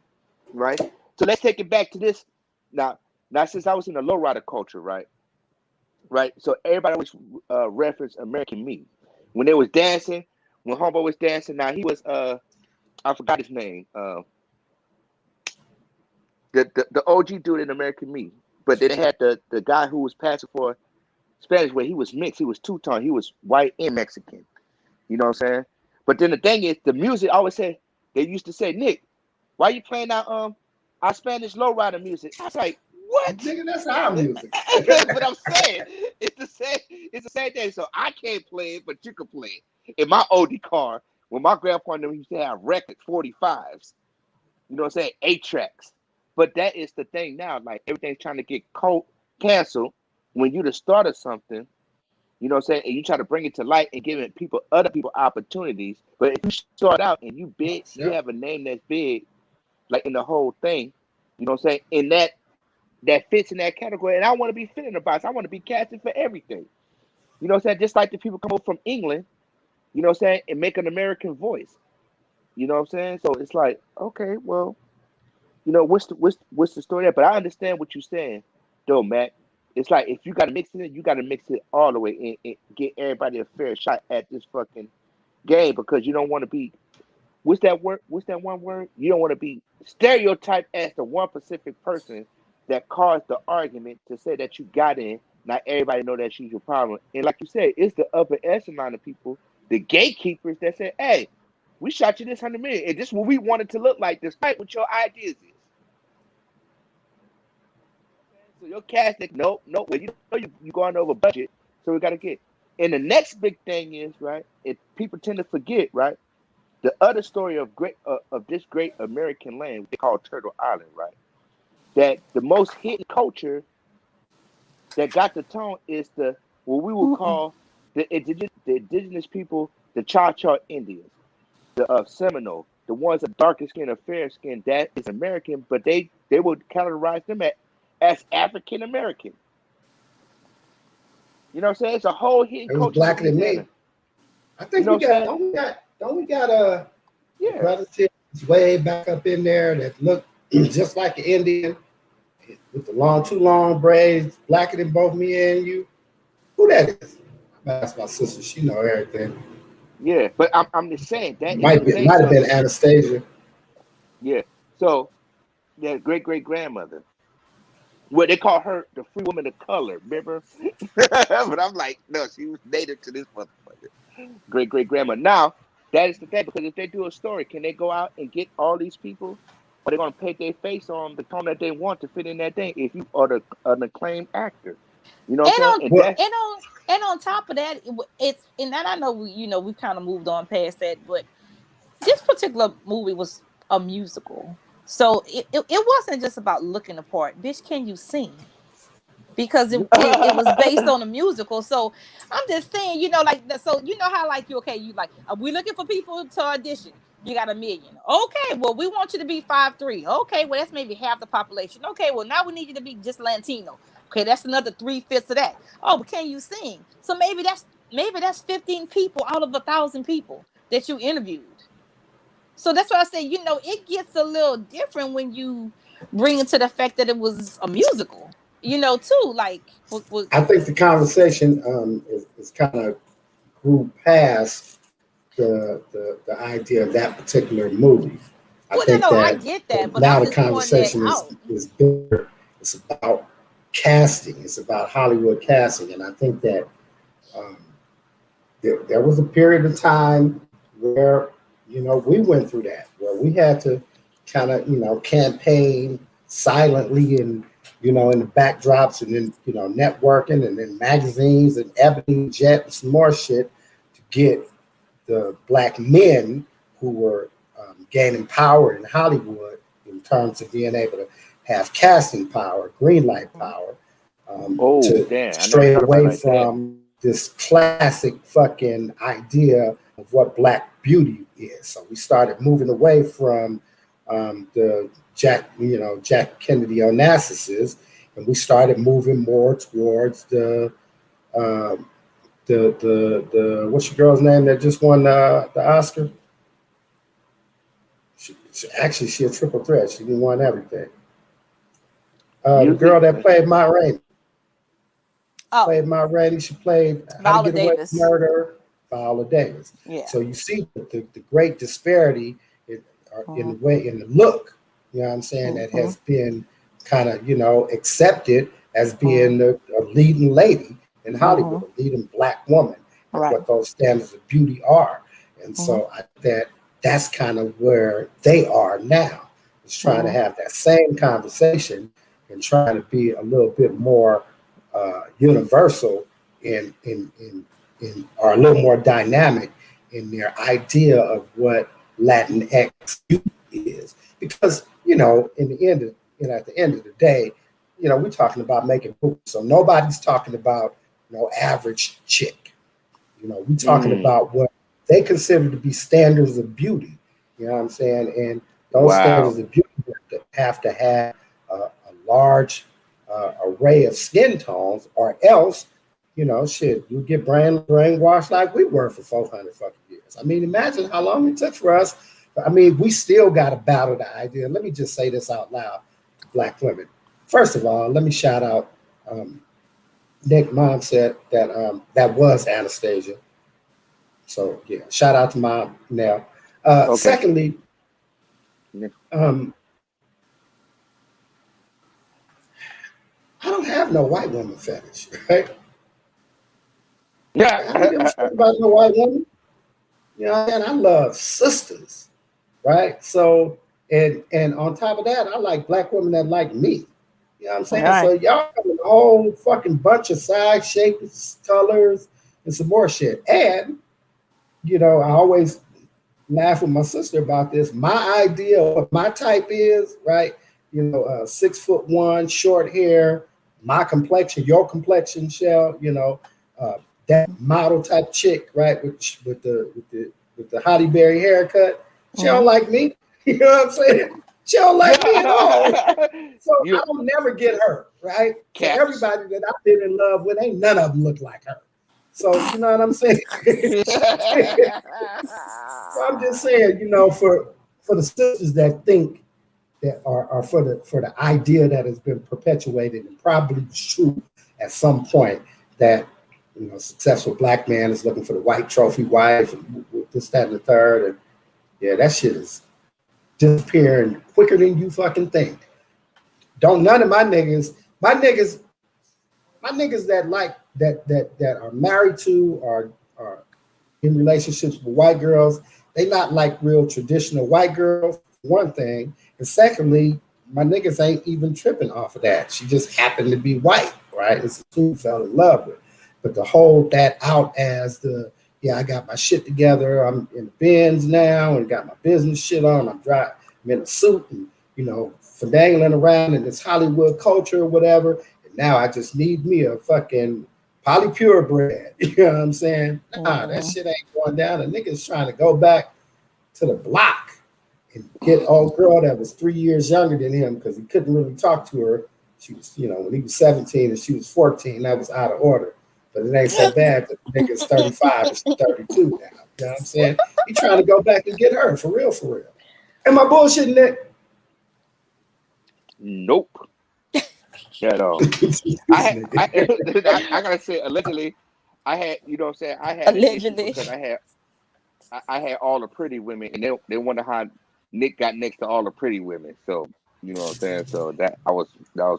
right? So let's take it back to this now. Now, since I was in the lowrider culture, right? So everybody always reference American Me when they was dancing. When Homeboy was dancing, now he was I forgot his name. The OG dude in American Me, but then they had the guy who was passing for Spanish, where he was mixed. He was two-tone. He was white and Mexican. You know what I'm saying? But then the thing is, the music always said they used to say, Nick, why you playing our Spanish lowrider music? I was like, what? Nigga, that's our music. But I'm saying it's the same thing. So I can't play it, but you can play it. In my oldie car, when my grandpa and them used to have record 45s, you know what I'm saying, 8 tracks. But that is the thing now. Like everything's trying to get canceled when you the start of something. You know what I'm saying? And you try to bring it to light and giving other people opportunities. But if you start out and you big, you have a name that's big, like in the whole thing, you know what I'm saying? And that fits in that category. And I want to be fit in the box. I want to be casted for everything. You know what I'm saying? Just like the people come over from England, you know what I'm saying, and make an American voice. You know what I'm saying? So it's like, okay, well, you know, what's the story there? But I understand what you're saying, though, Matt. It's like if you got to mix it, you got to mix it all the way and get everybody a fair shot at this fucking game because you don't want to be. What's that word? What's that one word? You don't want to be stereotyped as the one specific person that caused the argument to say that you got in. Not everybody know that she's your problem. And like you said, it's the upper echelon of people, the gatekeepers that say, "Hey, we shot you this 100 million, and this is what we wanted to look like, despite what your ideas is." So your casting, nope. Well, you know you going over budget, so we got to get. And the next big thing is right. If people tend to forget, right, the other story of this great American land they call Turtle Island, right, that the most hidden culture that got the tone is what we would call the indigenous people, the Cha-Cha Indians, the Seminole, the ones of darker skin or fair skin. That is American, but they would categorize them as African American. You know what I'm saying? It's a whole hidden culture. It was blacker than me. I think we got. Don't we got a relatives way back up in there that look just like an Indian with the two long braids, blacker than both me and you? Who that is? That's my sister. She know everything. Yeah, but I'm just saying that might have been Anastasia. Yeah. So, yeah, great grandmother. Well, they call her the free woman of color, remember? But I'm like, no, she was native to this motherfucker. Great grandma. Now, that is the thing, because if they do a story, can they go out and get all these people? Or they're going to paint their face on the tone that they want to fit in that thing if you are an acclaimed actor? You know what I'm saying? And on top of that, it's and I know we kind of moved on past that, but this particular movie was a musical, so it wasn't just about looking the part. Bitch, can you sing? Because it was based on a musical. So I'm just saying, like, so how, like, you like, are we looking for people to audition? You got 1 million. Okay, well, we want you to be 5'3". Okay, well, that's maybe half the population. Okay, well, now we need you to be just Latino. Okay, that's another 3/5 of that. Oh, but can you sing? So maybe that's 15 people out of 1,000 people that you interviewed. So that's why I say, it gets a little different when you bring it to the fact that it was a musical. Too, like, I think the conversation is kind of grew past the idea of that particular movie. I think I get that, but now I'm the just conversation is bigger. It's about casting. It's about Hollywood casting, and I think that there was a period of time where we went through that, where we had to kind of campaign silently and in the backdrops, and then networking, and then magazines and Ebony Jet and some more shit to get the black men who were gaining power in Hollywood in terms of being able to have casting power, green light power, to stray away from this classic fucking idea of what black beauty is. So we started moving away from the Jack Kennedy Onassis, and we started moving more towards the what's your girl's name that just won the Oscar? She a triple threat. She won everything. The girl that played Ma Rainey. Played Ma Rainey. She played How to Get Away with Murder. Viola Davis. Yeah. So you see the great disparity in the look. You know what I'm saying? That has been kind of accepted as being a leading lady in Hollywood, a leading black woman, what those standards of beauty are. And so that's kind of where they are now. It's trying to have that same conversation and trying to be a little bit more universal or a little more dynamic in their idea of what Latinx is. Because, at the end of the day, we're talking about making movies. So nobody's talking about, average chick. We're talking about what they consider to be standards of beauty. You know what I'm saying? And those standards of beauty have to have a large array of skin tones, or else, you get brainwashed like we were for 400 fucking years. I mean, imagine how long it took for us. I mean, we still got to battle the idea. Let me just say this out loud to black women. First of all, let me shout out Nick. Mom said that that was Anastasia. So yeah, shout out to Mom now. Secondly, I don't have no white woman fetish, right? Yeah, I don't give a fuck about no white woman. And I love sisters, right? So, and on top of that, I like black women that like me. You know what I'm saying? Right. So y'all have a whole fucking bunch of size, shapes, colors, and some more shit. And, I always laugh with my sister about this. My idea of what my type is, right? 6'1", short hair, my complexion, your complexion, Shell, that model type chick, right? With the Halle Berry haircut. She don't like me. You know what I'm saying? She don't like me at all. So I will never get her, right? So everybody that I've been in love with, ain't none of them look like her. So you know what I'm saying? So I'm just saying, for the sisters that think that are for the idea that has been perpetuated and probably true at some point, that successful black man is looking for the white trophy wife and this, that, and the third, and yeah, that shit is disappearing quicker than you fucking think. Don't none of my niggas that like that are married to or are in relationships with white girls, they not like real traditional white girls, one thing. And secondly, my niggas ain't even tripping off of that. She just happened to be white, right? It's a dude fell in love with. But to hold that out as I got my shit together. I'm in the Benz now and got my business shit on. I'm in a suit and, findangling around in this Hollywood culture or whatever. And now I just need me a fucking poly purebred. You know what I'm saying? Nah, that shit ain't going down. A nigga's trying to go back to the block and get old girl that was 3 years younger than him because he couldn't really talk to her. She was, when he was 17 and she was 14, that was out of order. But it ain't so bad that the nigga's 35 and she's 32 now. You know what I'm saying? He trying to go back and get her for real, for real. Am I bullshitting that? Nope. At all. I gotta say, allegedly, I had, I had allegedly because I had all the pretty women, and they wonder how Nick got next to all the pretty women. So you know what I'm saying. So that was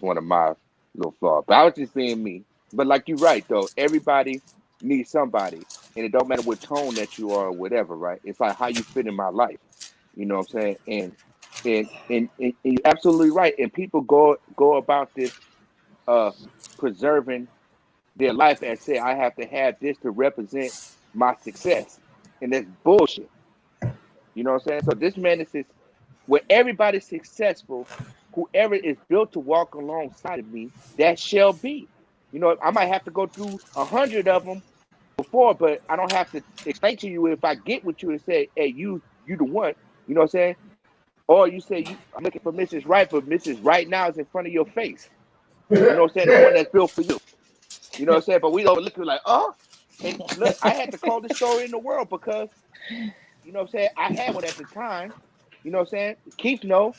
one of my little flaws. But I was just being me. But like you're right though, everybody needs somebody, and it don't matter what tone that you are or whatever, right? It's like how you fit in my life. You know what I'm saying? And you're absolutely right. And people go about this preserving their life and say, I have to have this to represent my success. And that's bullshit. You know what I'm saying? So this man is where everybody's successful, whoever is built to walk alongside of me, that shall be. I might have to go through 100 of them before, but I don't have to explain to you if I get with you and say, hey, you the one. You know what I'm saying? Or you say, I'm looking for Mrs. Right, but Mrs. Right now is in front of your face. You know what I'm saying? The one that's built for you. You know what I'm saying? But we don't look like, oh, and look, I had to call this story in the world because, you know what I'm saying? I had one at the time. You know what I'm saying? Keith know.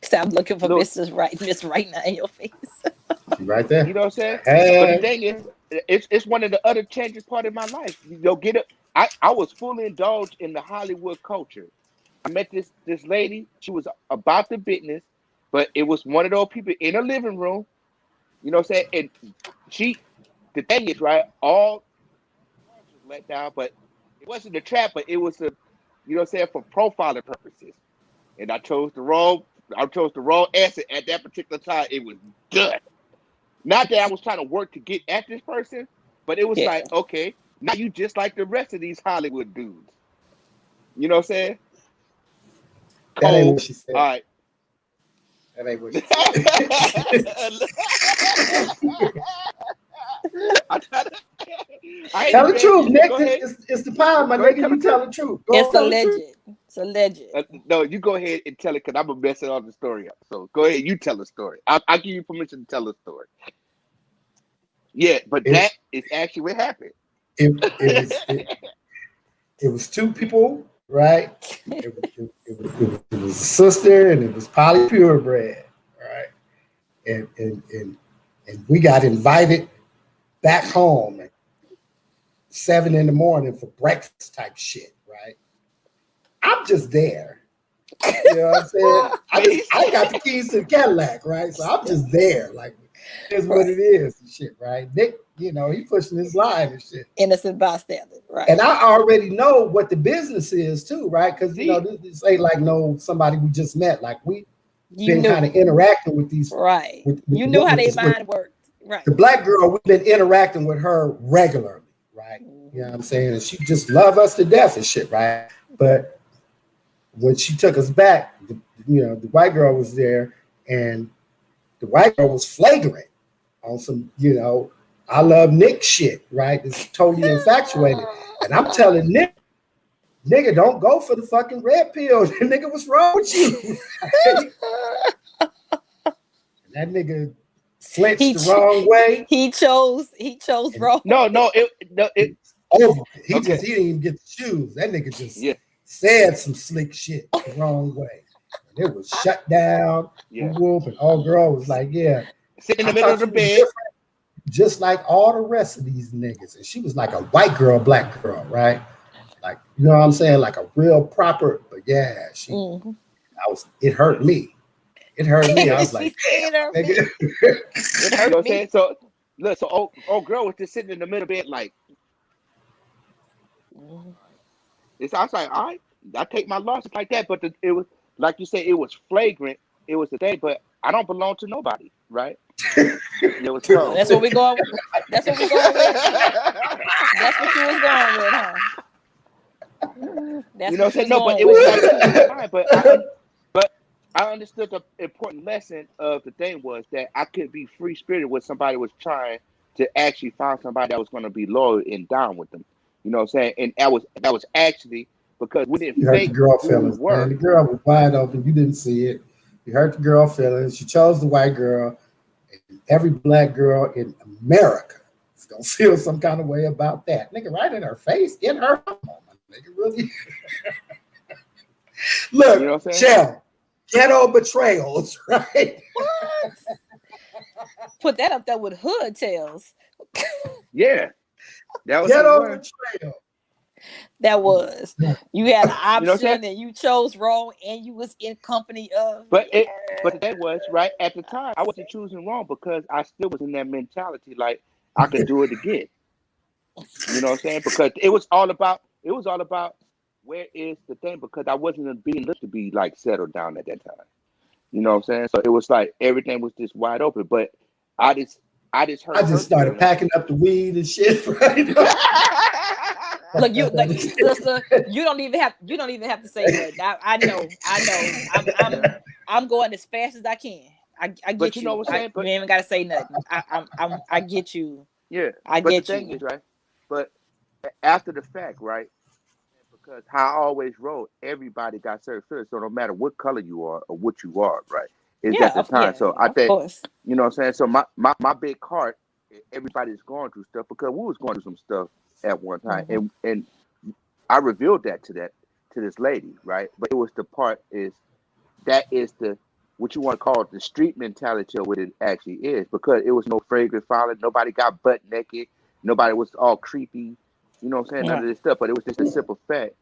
So I'm looking for Mrs. Right, Miss Right now in your face. Right there. You know what I'm saying? But the thing is, it's one of the other changes part of my life. Get it. I was fully indulged in the Hollywood culture. I met this lady. She was about the business, but it was one of those people in a living room. You know what I'm saying? And the thing is, right, all cards was let down, but it wasn't a trap, but it was you know what I'm saying, for profiling purposes. And I chose the wrong answer at that particular time. It was good. Not that I was trying to work to get at this person, but it was like, okay, now you just like the rest of these Hollywood dudes. You know what I'm saying? That ain't what she said. All right. That ain't what she said. Tell the truth, Nick. It's the pound, my nigga. You tell the truth. It's alleged. It's alleged. No, you go ahead and tell it because I'm gonna mess all the story up. So go ahead, you tell the story. I'll give you permission to tell the story. Yeah, but that is actually what happened. It was two people, right? It was a sister and it was poly purebred, right? And we got invited back home at 7 a.m. for breakfast type shit, right? I'm just there. You know what I'm saying? I got the keys to the Cadillac, right? So I'm just there. Like, here's what it is and shit, right? Nick, he pushing his line and shit. Innocent bystander, right? And I already know what the business is too, right? Because, this ain't like somebody we just met. Like, we been kind of interacting with these. Right. You knew how their mind worked. Right. The black girl, we've been interacting with her regularly, right? You know what I'm saying? And she just loved us to death and shit, right? But when she took us back, the white girl was there, and the white girl was flagrant on some, I love Nick shit, right? It's totally infatuated. And I'm telling Nick, nigga, don't go for the fucking red pill. Nigga, what's wrong with you? That nigga flinched the wrong way. He chose wrong. No, it over. He didn't even get to choose. That nigga just said some slick shit the wrong way. And it was shut down. Whoop, and old girl was like, sit in the middle of the bed. Just like all the rest of these niggas. And she was like a white girl, black girl, right? Like, you know what I'm saying? Like a real proper, but it hurt me. It hurt me. I was like, it hurt me. It hurt me. So look, so old girl was just sitting in the middle of it, like, I was like, all right, I take my losses like that. But it was like you said, it was flagrant. It was the thing, but I don't belong to nobody. right? It was cold. That's what we going. That's what we going with. That's what you was going with, huh? That's You know what what you I'm saying? No, was but going it was with. actually fine. But I understood the important lesson of the thing was that I could be free spirited when somebody was trying to actually find somebody that was going to be loyal and down with them. You know what I'm saying? And that was actually because we didn't You hurt the fake girl who we feelings, man. were. The girl was wide open. You didn't see it. You hurt the girl feelings. She chose the white girl. Every black girl in America is gonna feel some kind of way about that. Nigga, right in her face, in her moment. Nigga, really. Look, You know what I'm saying? Shell, ghetto betrayals, right? What? Put that up there with hood tales. Yeah, that was the Ghetto one. betrayal. That was. You had an You know what I'm option saying? and you chose wrong, and you was in company of. But the thing was, right, at the time I wasn't choosing wrong because I still was in that mentality like I could do it again. You know what I'm saying? Because it was all about where is the thing because I wasn't being looked to be like settled down at that time. You know what I'm saying? So it was like everything was just wide open. But I just I just I hurt her just started feelings. packing up the weed and shit, right? Look, you like sister. You don't even have to say that. I know. Yeah. I'm going as fast as I can. I But get you know you. what I'm saying? You But ain't even gotta say nothing. I get you. yeah. I But the get thing you. is, right? But after the fact, right? Because how I always wrote, everybody got certain feelings. So no matter what color you are or what you are, right? Is at the time. Yeah, So I of think, course. you know what I'm saying? So my big heart, everybody's going through stuff because we was going through some stuff at one time. Mm-hmm. And I revealed that to this lady, right? But it was the part is that is the what you want to call it, the street mentality of what it actually is because it was no fragrant violence, nobody got butt naked, nobody was all creepy, you know what I'm saying? None Yeah. of this stuff, but it was just a simple fact,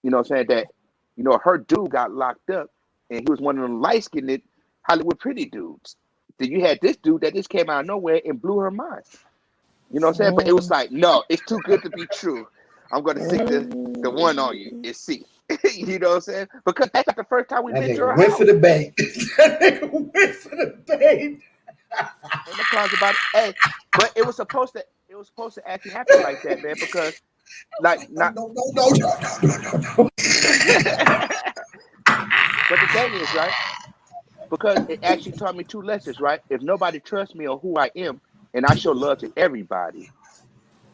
you know what I'm saying, that her dude got locked up and he was one of them light skinned Hollywood pretty dudes. Then you had this dude that just came out of nowhere and blew her mind. You know what I'm saying? But it was Mm, like, no, it's too good to be true. I'm gonna stick the one on you mm. and see. You know what I'm saying? Because that's not the first time we've That been to nigga her went for house. the bait. That nigga went for the bait. Ain't no clowns about it. Hey, but it was supposed to actually happen like that, man, because like No, not no, no, no, no, no, no, no. but the thing is, right? Because it actually taught me two lessons, right? If nobody trusts me or who I am and I show love to everybody,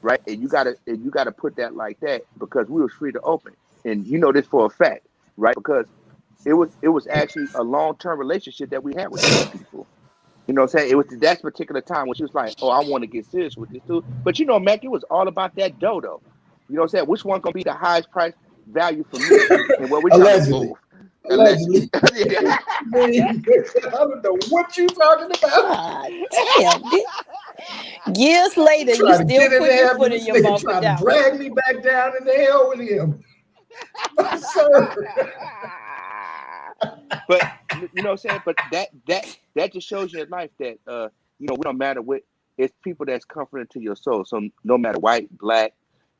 right? And you gotta put that like that because we was free to open. And you know this for a fact, right? Because it was actually a long-term relationship that we had with these people. You know what I'm saying? It was that particular time when she was like, "Oh, I want to get serious with this too." But Mac, it was all about that dodo. You know what I'm saying? Which one gonna be the highest price value for me? And what we trying to Allegedly. move? Allegedly. Allegedly. Man, I don't know what you talking about. God damn. Years later, you Trying to still get in put your there, foot but in this your nigga mouth with trying to that one. drag me back down in the hell with him. Sir. But you know what I'm saying? But that just shows you in life that we don't matter what, it's people that's comforting to your soul. So no matter white, black,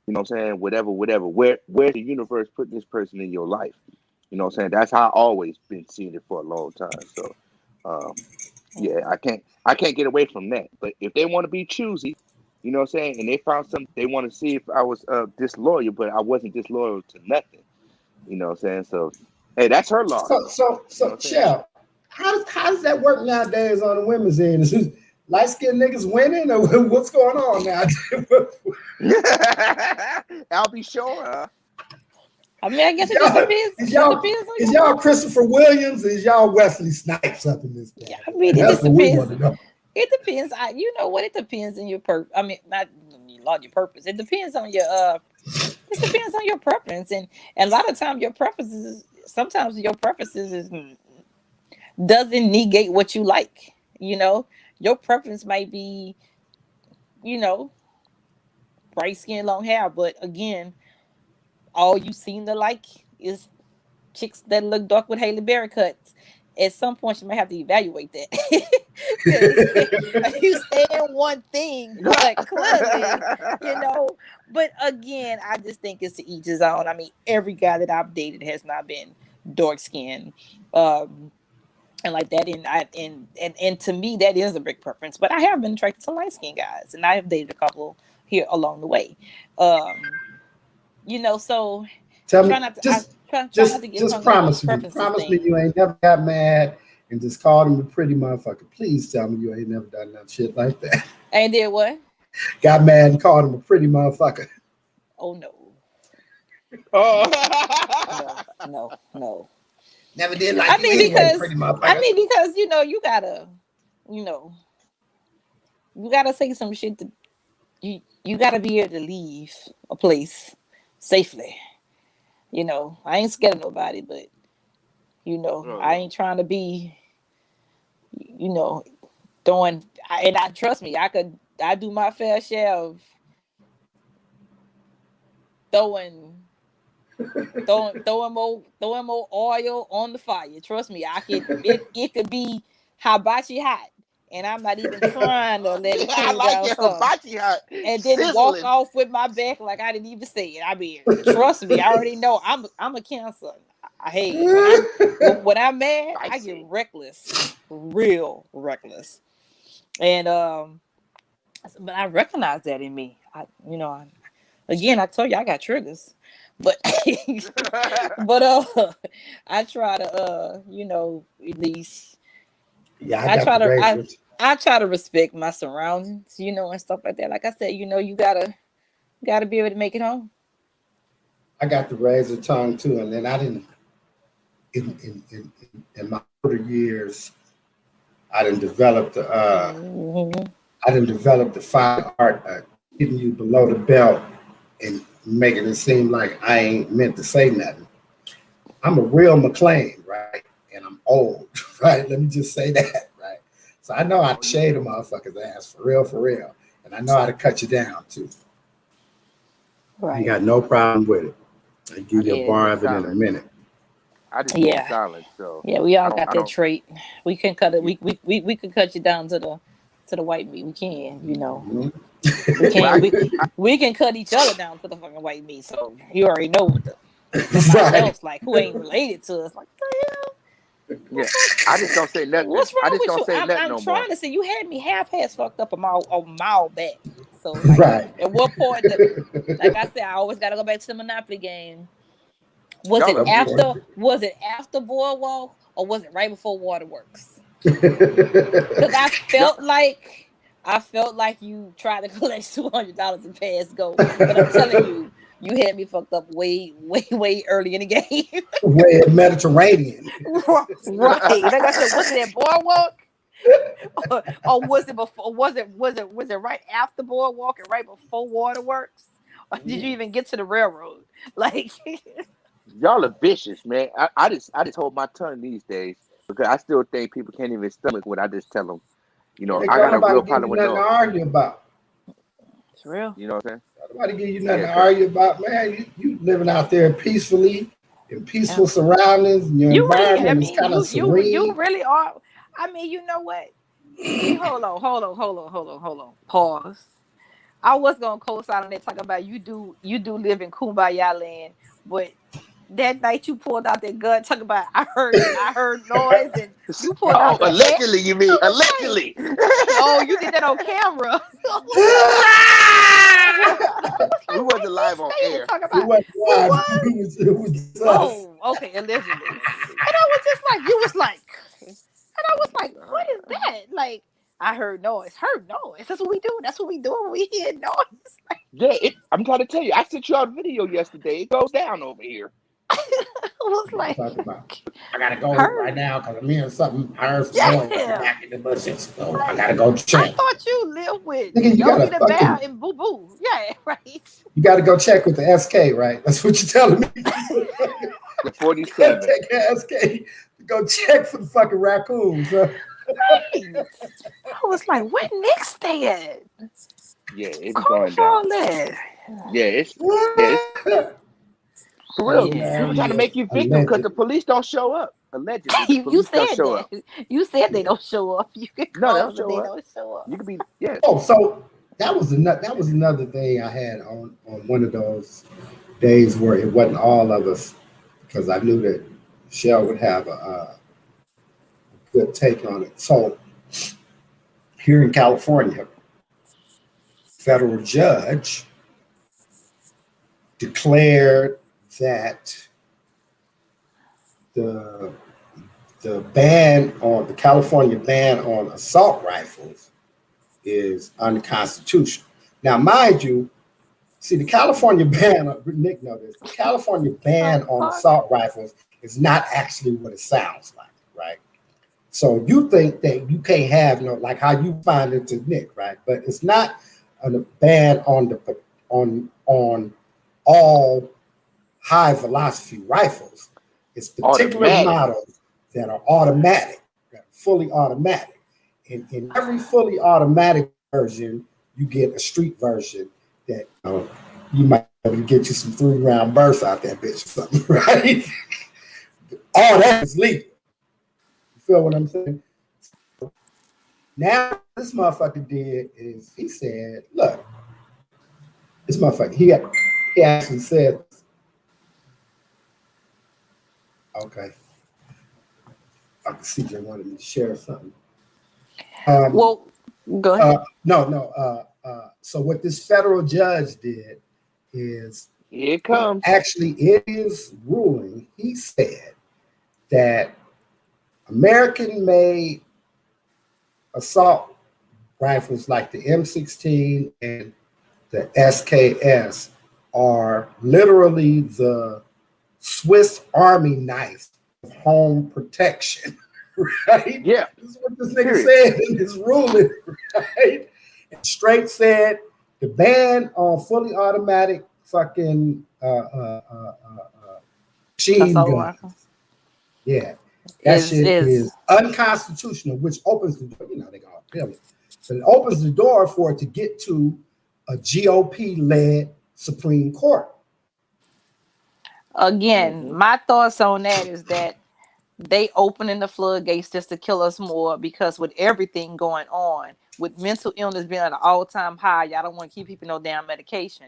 you know what I'm saying, whatever, where the universe put this person in your life. You know what I'm saying? That's how I always been seeing it for a long time. So yeah, I can't get away from that. But if they want to be choosy, you know what I'm saying, and they found something they want to see if I was disloyal, but I wasn't disloyal to nothing. You know what I'm saying? So hey, that's her loss. You know So, what I'm saying? Shell, how does that work nowadays on the women's end? Is this light skinned niggas winning, or what's going on now? I'll be sure. I mean, I guess it just y'all, depends. is It y'all depends on is your y'all partner. Christopher Williams? Is y'all Wesley Snipes up in this Yeah, thing? I mean, it That's just what we depends. want to know. It depends. You know what? It depends on your I mean, not your purpose. It depends on your It depends on your preference, and a lot of time your preferences. Sometimes your preferences doesn't negate what you like. You know, your preference might be, you know, bright skin, long hair, but again, all you seem to like is chicks that look dark with Halle Berry cuts. At some point, you might have to evaluate that because you saying one thing, but clearly, you know. But again, I just think it's to each his own. I mean, every guy that I've dated has not been dark skinned. and like that. And to me, that is a big preference. But I have been attracted to light skinned guys, and I have dated a couple here along the way. So Tell me, try not to. Try not to get just hung up on promise the me, preferences thing. you ain't never got mad and just called him a pretty motherfucker. Please tell me you ain't never done that shit like that. And did what? Got mad and called him a pretty motherfucker. Oh no. Oh. No. Never did like I mean, because pretty motherfucker. you gotta say some shit to you gotta be able to leave a place safely. I ain't scared of nobody, but I ain't trying to be, throwing. Trust me, I do my fair share of throwing more oil on the fire. Trust me, it could be hibachi hot, and I'm not even trying to let it I cool like down it some. hibachi hot. And then walk off with my back like I didn't even say it. I mean, trust me, I already know I'm a Cancer. When I'm mad, I get reckless, real reckless, and but I recognize that in me. I told you I got triggers, but I try to at least I try to respect my surroundings, and stuff like that. Like I said, you gotta be able to make it home. I got the razor tongue too, and then I didn't. In my older years, I didn't develop the fine art of hitting you below the belt and making it seem like I ain't meant to say nothing. I'm a real McLean, right? And I'm old, right? Let me just say that, right? So I know how to shade a motherfucker's ass for real. And I know how to cut you down too. Right. I got no problem with it. I'll give you a bar of it in a minute. I just go silent, so we all got that trait. We can cut it. We can cut you down to the white meat. We can, Mm-hmm. We can cut each other down to the fucking white meat. So you already know what somebody else like who ain't related to us. Like the hell. Yeah, I just don't say nothing. What's wrong with you? I'm trying to say you had me half-ass fucked up a mile back. So like, at what point? Like I said, I always got to go back to the Monopoly game. Was it after Boardwalk or was it right before Waterworks? Because I felt like you tried to collect $200 in pass go, but I'm telling you, you had me fucked up way early in the game. Way Mediterranean. Right. Like I said, was it at Boardwalk? or was it before? Was it right after Boardwalk and right before Waterworks? Or did you even get to the railroad? Like. Y'all are vicious, man. I just hold my tongue these days because I still think people can't even stomach what I just tell them. I got a real problem with nothing to argue about. It's real. You know what I'm saying? Nobody give you nothing to argue about, man. You living out there peacefully in peaceful surroundings. And your environment is kind of serene. You really are. I mean, you know what? Hold on. Pause. I was gonna co-sign on that, talk about you do live in Kumbaya land, but that night you pulled out that gun, talking about I heard noise and you pulled out the allegedly, you mean allegedly. Oh, you did that on camera. We wasn't live on air. It was oh, okay, allegedly. And I was just like, what is that? Like, I heard noise. That's what we do. That's what we do when we hear noise. Yeah, I'm trying to tell you. I sent you out a video yesterday. It goes down over here. I was like, I gotta go right now because I'm hearing something. I heard some noise back in the bushes. So I gotta go check. I thought you lived with Yogi the Bear and Boo Boo. Yeah, right. You gotta go check with the SK, right? That's what you're telling me. The 47. Take your SK. Go check for the fucking raccoons. Huh? Right. I was like, where Nick stay at? Yeah, it's going down. Yeah, it's for real. People trying to make you victim because the police don't show up. Allegedly, you said that. You said they don't show up. You can no, they don't show up. You could be Oh, so that was another thing I had on one of those days where it wasn't all of us because I knew that Shell would have a good take on it. So here in California, federal judge declared that the California ban on assault rifles is unconstitutional. Now, mind you, see, the California ban, Nick knows this, the California ban on assault rifles is not actually what it sounds like, right? So you think that you can't have like how you find it to Nick, right? But it's not a ban on all high velocity rifles. It's particular models that are automatic, that are fully automatic. In every fully automatic version, you get a street version that you might get you some 3-round bursts out that bitch or something, right? All that is legal. You feel what I'm saying? Now, this motherfucker did is he said, look, this motherfucker, he actually said, okay. I can see you wanted me to share something. Well, go ahead. So what this federal judge did is, here it comes. Actually, it is ruling. He said that American-made assault rifles like the M16 and the SKS are literally the Swiss Army knife of home protection, right? Yeah. This is what this nigga said in his ruling, right? And straight said the ban on fully automatic fucking machine guns. Yeah. That shit is unconstitutional, which opens the door. You know, they're going to appeal it. But it opens the door for it to get to a GOP-led Supreme Court. Again, my thoughts on that is that they opening the floodgates just to kill us more, because with everything going on, with mental illness being at an all-time high, y'all don't want to keep people no damn medication.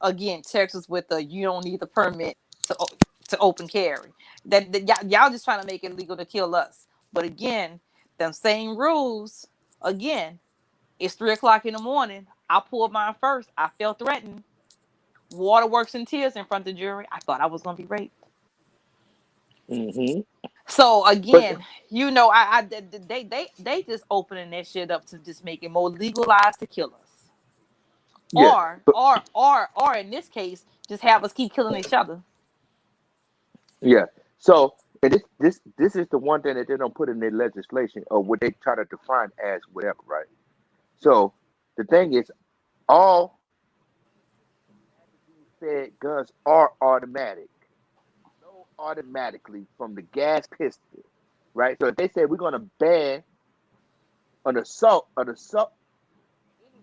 Again, Texas with the you don't need the permit to open carry. That y'all just trying to make it legal to kill us. But again, them same rules. Again, it's 3:00 in the morning. I pulled mine first. I felt threatened. Waterworks and tears in front of the jury. I thought I was gonna be raped. Mm-hmm. So again, they just opening that shit up to just make it more legalized to kill us, yeah. or in this case, just have us keep killing each other. Yeah. So and this is the one thing that they don't put in their legislation, or what they try to define as whatever, right? So the thing is, all said guns are automatic. Automatically from the gas pistol, right? So if they say we're going to ban an assault, any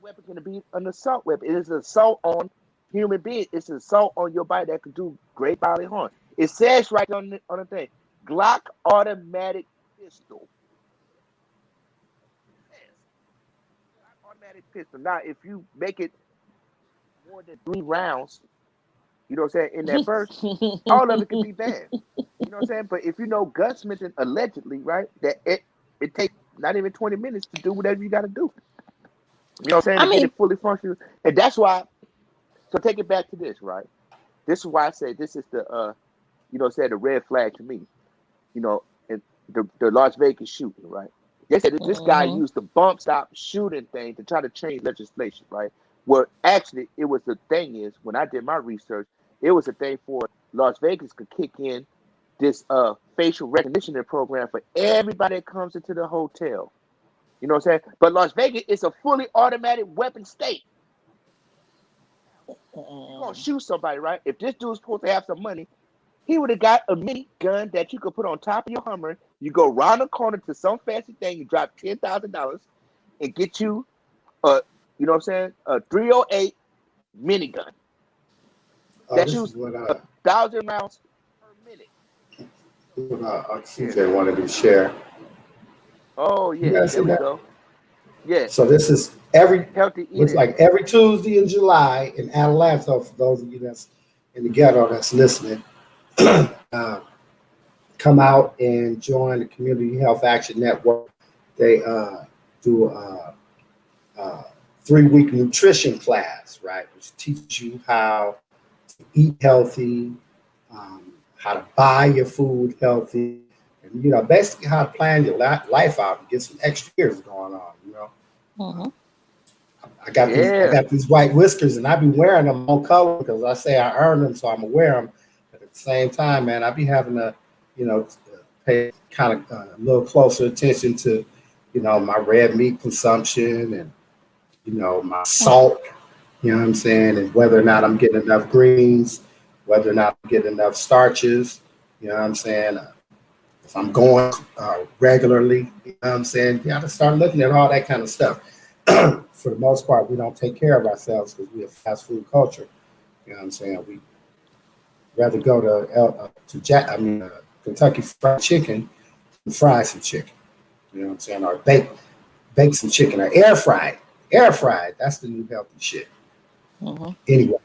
weapon can be an assault weapon. It is an assault on human beings. It's an assault on your body that can do great bodily harm. It says right on the thing, Glock automatic pistol. Glock automatic pistol. Now, if you make it more than 3 rounds, you know what I'm saying, in that burst, all of it can be banned. You know what I'm saying? But if you know gunsmithing allegedly, right, that it takes not even 20 minutes to do whatever you got to do. You know what I'm saying? To get it fully functional. And that's why, so take it back to this, right? This is why I say this is the, the red flag to me. You know, and the Las Vegas shooting, right? They said that this guy used the bump stop shooting thing to try to change legislation, right? Well, actually, it was the thing is, when I did my research, it was a thing for Las Vegas could kick in this facial recognition program for everybody that comes into the hotel. You know what I'm saying? But Las Vegas is a fully automatic weapon state. You're going to shoot somebody, right? If this dude's supposed to have some money, he would have got a mini gun that you could put on top of your Hummer. You go round the corner to some fancy thing, you drop $10,000 and get you a 308 minigun. That shoots 1,000 rounds per minute. What CJ wanted to share. Oh yeah, there we go. Yeah. So this is looks like every Tuesday in July in Atlanta. For those of you that's in the ghetto that's listening, come out and join the Community Health Action Network. They do a 3-week nutrition class, right, which teaches you how to eat healthy, how to buy your food healthy, and basically how to plan your life out and get some extra years going on. I got these white whiskers, and I be wearing them on color because I say I earned them, so I'm gonna wear them. But at the same time, man, I be having to, pay kind of a little closer attention to, my red meat consumption and, my salt. You know what I'm saying, and whether or not I'm getting enough greens, whether or not I'm getting enough starches. You know what I'm saying. If I'm going regularly, you know what I'm saying, you got to start looking at all that kind of stuff. For the most part, we don't take care of ourselves because we're a fast food culture. You know what I'm saying? We rather go to Kentucky Fried Chicken and fry some chicken. You know what I'm saying? Or bake some chicken or air fried. Air fried. That's the new healthy shit. Anyway,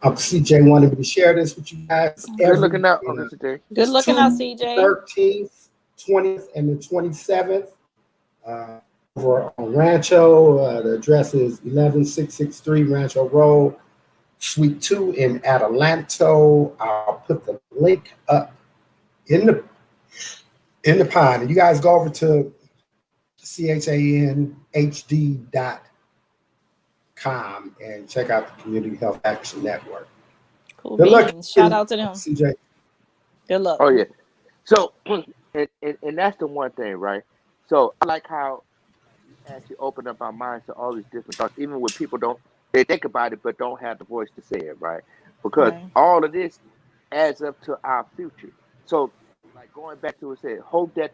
CJ wanted me to share this with you guys. Good looking out on this today. Good looking out, CJ. 13th, 20th, and the 27th. Over on Rancho. The address is 11663 Rancho Road, Suite 2 in Adelanto. I'll put the link up in the pod. And you guys go over to chanhd.com and check out the Community Health Action Network. Cool. Good luck. Shout out to them. CJ. Good luck. Oh, yeah. So, and that's the one thing, right? So I like how actually open up our minds to all these different thoughts, even when people they think about it but don't have the voice to say it, right? Because all of this adds up to our future. So, like going back to what I said, hope that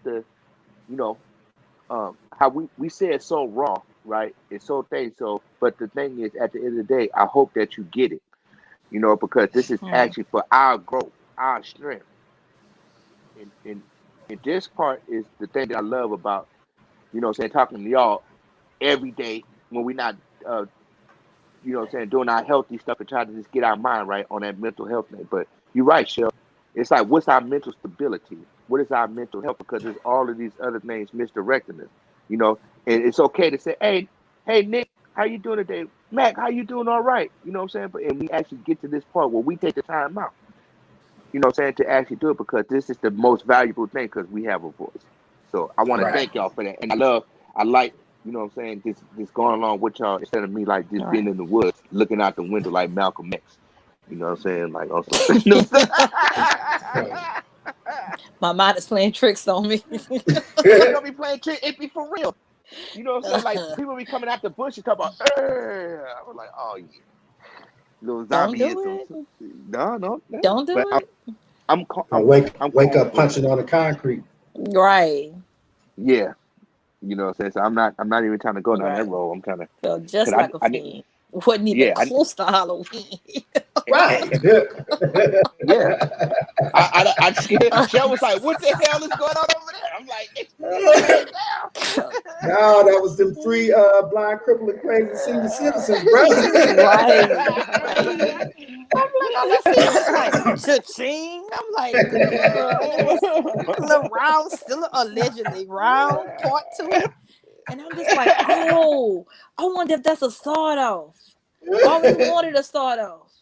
how we say it so wrong, right? It's so thing. So, but the thing is, at the end of the day, I hope that you get it, because this is actually for our growth, our strength. And this part is the thing that I love about, talking to y'all every day when we're not, doing our healthy stuff and trying to just get our mind right on that mental health thing. But you're right, Shell. It's like, what's our mental stability? What is our mental health? Because there's all of these other things misdirecting us, and it's okay to say, hey, Nick, how you doing today? Mac, how you doing? All right. You know what I'm saying? But and we actually get to this part where we take the time out, to actually do it, because this is the most valuable thing, because we have a voice. So I want to thank y'all for that. And I like, just going along with y'all instead of me like just being in the woods, looking out the window like Malcolm X. You know what I'm saying? Like also my mind is playing tricks on me. Don't be playing tricks, it be for real. You know what I'm saying? Like people be coming out the bush and talk about I was like, oh yeah. Little zombie. No. Don't do it. I'm wake up punching on the concrete. Right. Yeah. You know what I'm saying? So I'm not even trying to go down that road. I'm trying to feel just like a fiend. Wasn't even close to Halloween. Right. Yeah. I scared. Joe was like, what the hell is going on over there? I'm like, no, that was them 3 blind, crippled, and crazy senior citizens, bro. Right. I'm like, cha-ching. I'm like, little round, still allegedly round, part 2. And I'm just like, oh, I wonder if that's a sawed off. I always wanted a sawed off.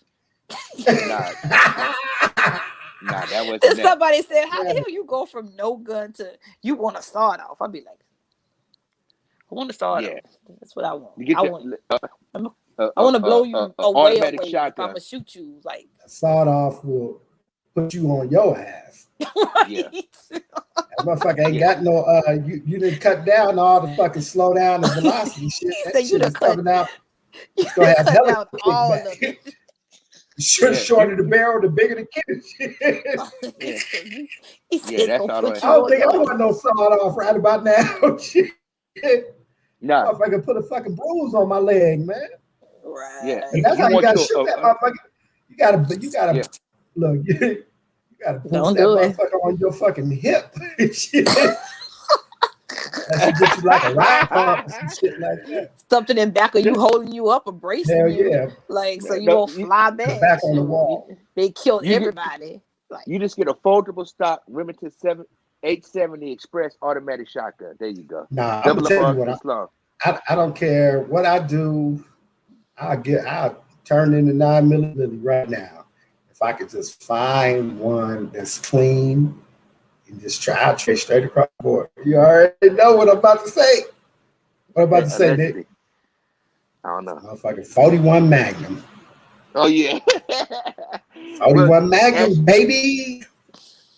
Nah, that wasn't. Somebody said, how the hell you go from no gun to you want a sawed off? I'd be like, I want a sawed off. That's what I want. I want to blow you away. If I'm gonna shoot you, like a sawed off will put you on your ass. Yeah. That motherfucker ain't got no you didn't cut down all the fucking slow down and velocity shit. That shit is coming out. It's gonna have hella all of it. The shorter the barrel, the bigger the kid. That's all right. I don't think I want no sawed off right about now. Shit. No. Motherfucker put a fucking bruise on my leg, man. Right. Yeah. And that's how you gotta shoot that motherfucker. You gotta look, you gotta boost that motherfucker on your fucking hip. Shit. That should get you like a rock pump or some shit like that. Something in back of you holding you up or bracing you. Yeah. Like so you won't fly back. Back on the wall. They killed everybody. Like, You just get a foldable stock Remington 870 Express automatic shotgun. There you go. Nah, I'm Double gonna up tell you on what Islam. I don't care what I do. I'll turn into 9mm right now. If I could just find one that's clean and just try straight across the board. You already know what I'm about to say. What I'm about to say, Nick? I don't know. Motherfucking 41 Magnum. Oh yeah. 41 Magnum, baby.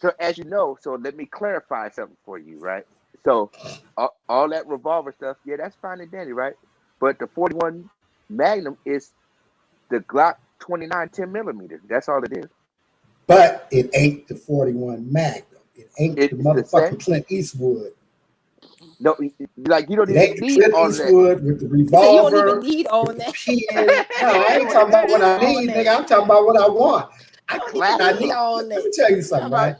So as you know, so let me clarify something for you, right? So all that revolver stuff, yeah, that's fine and dandy, right? But the 41 Magnum is the Glock 29 10mm. That's all it is. But it ain't the 41 Magnum. It ain't the It's the motherfucking same. Clint Eastwood. No, like you don't It even ain't the need Clint all of that. Eastwood with the he said you don't revolver. even need all with the that. pen. No, I ain't talking about what I need, nigga. I'm talking about what I want. You don't even need all that. Let me tell you something, right?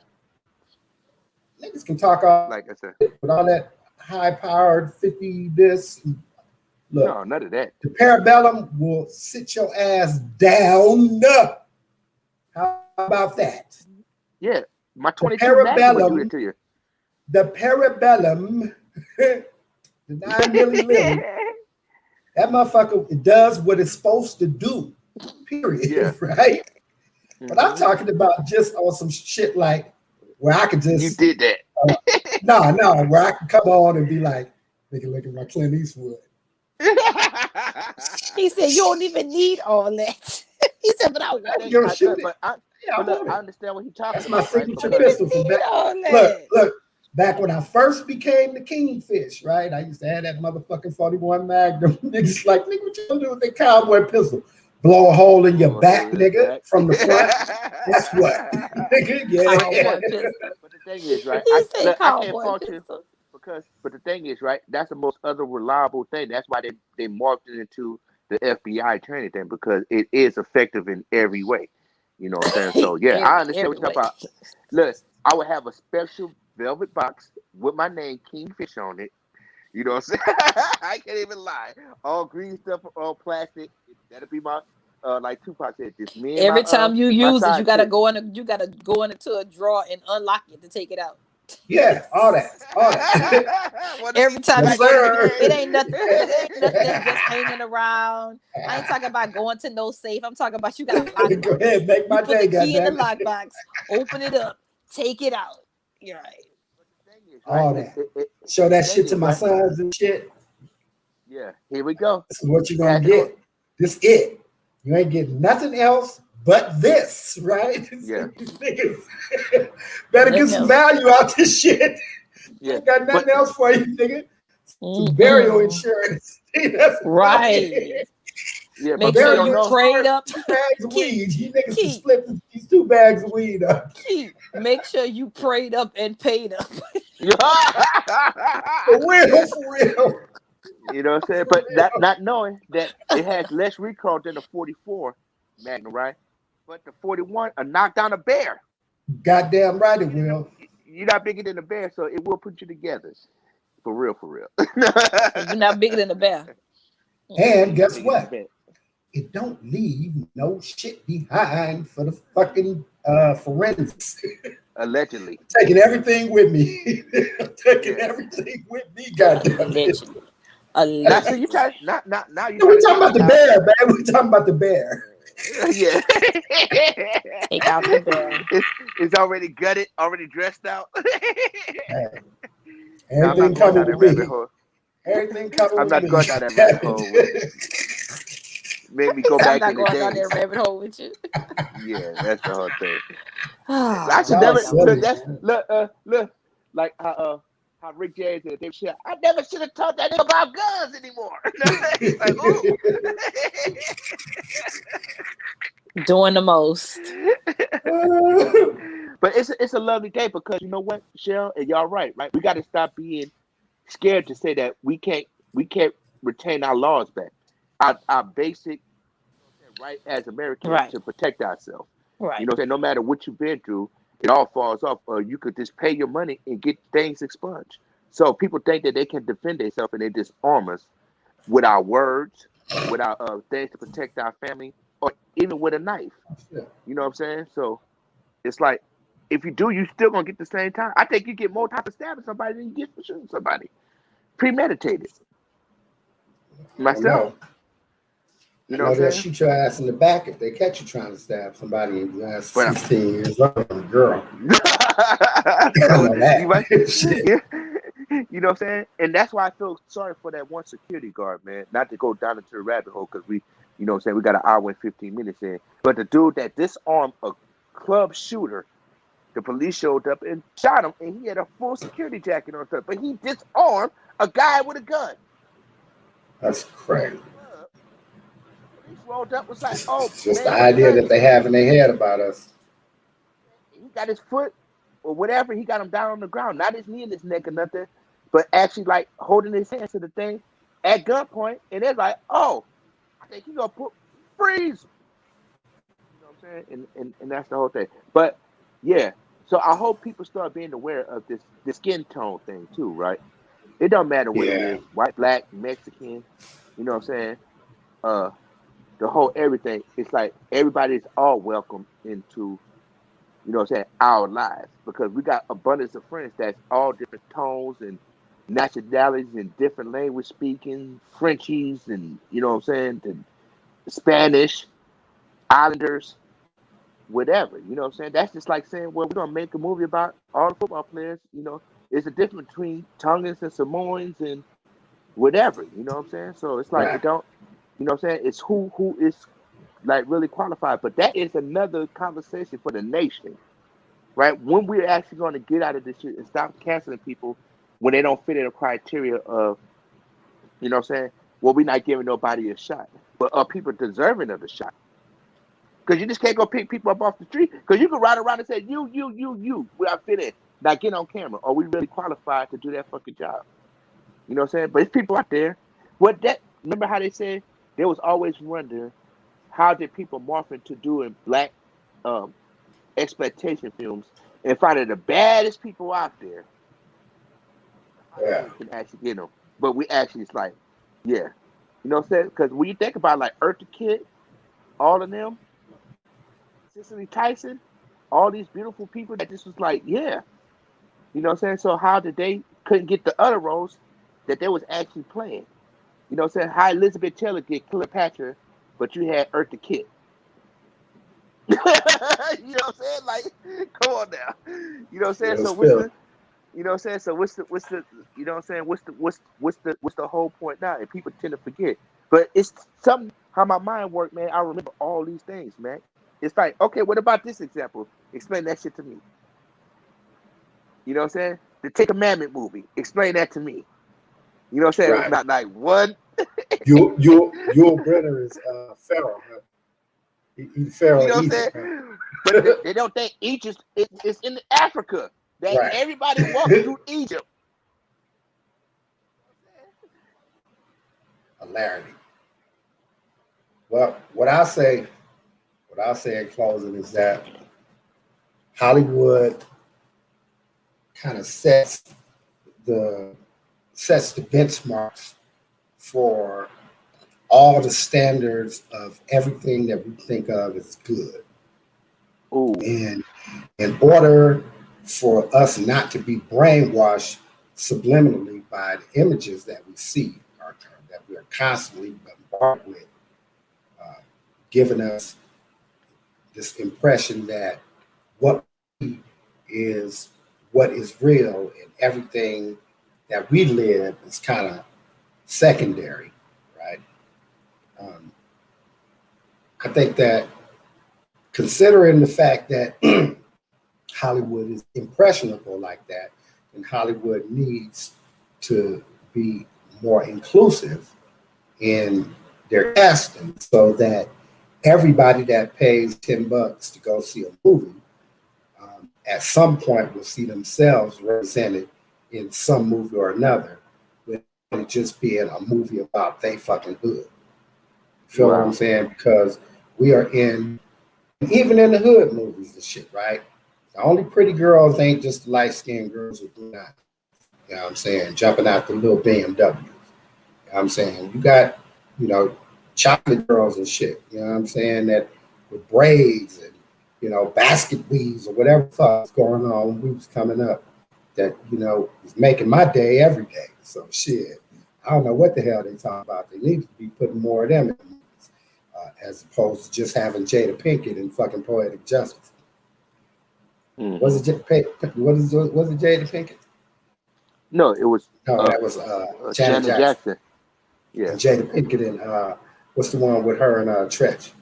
Niggas can talk all Like I said, with all that high-powered 50 this. Look, no, none of that. the Parabellum will sit your ass down. How about that? Yeah, my 22 Magnum would do it to you. The Parabellum, the 9mm, that motherfucker does what it's supposed to do. Period. Yeah. Right? But I'm talking about just on some shit like where I could just. You did that. No, where I can come on and be like, nigga, look at my Clint Eastwood. He said you don't even need all that. He said, but I want it. But I understand what he's talking That's my about. signature Right? pistol from back. Look, back when I first became the Kingfish, right? I used to have that motherfucking 41 Magnum. Niggas like, nigga, what you gonna do with that cowboy pistol? Blow a hole in your back, nigga, from the front. Guess what? Nigga, yeah. But the thing is, right? He I said can't fault you but the thing is, right? That's the most other reliable thing. That's why they morphed it into the FBI training thing, because it is effective in every way. You know what I'm saying? So yeah, I understand what you're talking about. Look, I would have a special velvet box with my name Kingfish on it. You know what I'm saying? I can't even lie. All green stuff, all plastic. That'll be my like Tupac said. This me and every my, time you use it, you gotta sidekick. go into a drawer and unlock it to take it out. Yeah, all that. Every time Yes, you go, sir. it ain't nothing that's just hanging around. I ain't talking about going to no safe. I'm talking about you gotta lock it. Go ahead, make my day, put the key in the goddamn. lockbox, open it up, take it out. You're right. All that. Show that shit to my sons and shit. Yeah, here we go. This is what you're gonna get. This it. You ain't getting nothing else but this, right? Yeah. Better get some value out this shit. Yeah. Ain't got nothing else for you, nigga. Some burial insurance. That's right. Yeah, make sure you prayed up. 2 bags of weed. You niggas can split these 2 bags of weed up. Make sure you prayed up and paid up. For real. You know what I'm saying? But not knowing that it has less recoil than the 44 Magnum, right? But the 41 knock down a bear. Goddamn right it will. You're not bigger than a bear, so it will put you together. For real. You're not bigger than a bear. And guess what? It don't leave no shit behind for the fucking forensics. Allegedly. Taking everything with me. Everything with me, goddamn. Allegedly. Now, so you try now you. We're talking about the bear, man. We're talking about the bear. Yeah. Take out the bear. It's already gutted, already dressed out. Everything coming with me. Everything coming I'm not going down that rabbit hole with you. Make me go back in the days. I'm not going down that rabbit hole with you. Yeah, that's the whole thing. I should never look like how Rick James and Dave Shea. I never should have taught that nigga about guns anymore. He's like, ooh. Doing the most. But it's a lovely day, because you know what, Shell, and y'all right? We got to stop being scared to say that we can't retain our laws back. Our basic right as Americans to protect ourselves. Right. You know what I'm saying? No matter what you've been through, it all falls off. Or you could just pay your money and get things expunged. So people think that they can defend themselves, and they disarm us with our words, with our things to protect our family, or even with a knife. You know what I'm saying? So it's like if you do, you still gonna get the same time. I think you get more time for stabbing somebody than you get for shooting somebody. Premeditated. Myself. know. You I know know what they'll I'm saying? shoot your ass in the back if they catch you trying to stab somebody and you're But 16 years old, a girl. I so know that. you might, Shit. yeah, you know what I'm saying? And that's why I feel sorry for that one security guard, man. Not to go down into the rabbit hole because we, you know what I'm saying, we got an hour and 15 minutes in. But the dude that disarmed a club shooter, the police showed up and shot him, and he had a full security jacket on top. But he disarmed a guy with a gun. That's crazy. Police rolled up, was like, "Oh, It's just man, the what idea gun that they have in their head about us. He got his foot or whatever. He got him down on the ground, not his knee in his neck or nothing, but actually like holding his hands to the thing at gunpoint. And they're like, "Oh, I think he's gonna put freeze." You know what I'm saying? And that's the whole thing. But yeah, so I hope people start being aware of the skin tone thing too, right? It don't matter what it Yeah. is, white, black, Mexican. You know what I'm saying? The whole everything. It's like everybody's all welcome into, you know what I'm saying, our lives, because we got abundance of friends that's all different tones and nationalities and different language speaking, Frenchies and, you know what I'm saying, the Spanish, Islanders, whatever. You know what I'm saying? That's just like saying, well, we're gonna make a movie about all the football players, you know. It's a difference between Tongans and Samoans and whatever, you know what I'm saying? So it's like Right. it don't, you know what I'm saying? It's who is like really qualified. But that is another conversation for the nation. Right? When we're actually going to get out of this shit and stop canceling people when they don't fit in the criteria of, you know what I'm saying? Well, we're not giving nobody a shot. But are people deserving of the shot? Because you just can't go pick people up off the street. Because you can ride around and say, you, where I fit in. Now get on camera. Are we really qualified to do that fucking job? You know what I'm saying? But it's people out there. Remember how they said they was always wondering how did people morph into doing black exploitation films and finding the baddest people out there. Yeah. Hollywood can actually get them, but we actually it's like, yeah, you know what I'm saying? Because when you think about like Eartha Kitt, all of them, Cicely Tyson, all these beautiful people that this was like, yeah, you know what I'm saying? So how did they couldn't get the other roles that they was actually playing? You know what I'm saying? How Elizabeth Taylor get Cleopatra, but you had Eartha Kitt. You know what I'm saying? Like, come on now. You know what I'm saying? Real So what's spill. the you know what I'm saying? So what's the you know what I'm saying? What's the whole point now? And people tend to forget. But it's something how my mind works, man. I remember all these things, man. It's like, okay, what about this example? Explain that shit to me. You know what I'm saying? The Ten Commandment movie. Explain that to me. You know what I'm saying? Right. Not like one. Yul Brynner is Pharaoh. Huh? He's Pharaoh You know of what I'm Egypt. saying? Huh? But they don't think Egypt it's in Africa. That Right. everybody walks through Egypt. Hilarity. Well, what I'll say in closing is that Hollywood kind of sets the benchmarks for all the standards of everything that we think of as good. Ooh. And in order for us not to be brainwashed subliminally by the images that we see, or that we are constantly bombarded with, giving us this impression that what is what is real and everything that we live is kind of secondary, right? I think that considering the fact that Hollywood is impressionable like that, and Hollywood needs to be more inclusive in their casting so that everybody that pays $10 to go see a movie at some point will see themselves represented in some movie or another, with it just being a movie about they fucking hood. Feel what I'm saying? Because we are even in the hood movies and shit, right? The only pretty girls ain't just light-skinned girls with blue eyes. You know what I'm saying? Jumping out the little BMWs. You know what I'm saying? You got, chocolate girls and shit. You know what I'm saying? That with braids and basket weaves or whatever the fuck was going on when we was coming up that, was making my day every day. So shit, I don't know what the hell they talking about. They need to be putting more of them in the movies, as opposed to just having Jada Pinkett and fucking Poetic Justice. Mm-hmm. Was it Jada Pinkett? No, it was. No, that was Janet Jackson. Yeah. And Jada Pinkett and what's the one with her and Tretch?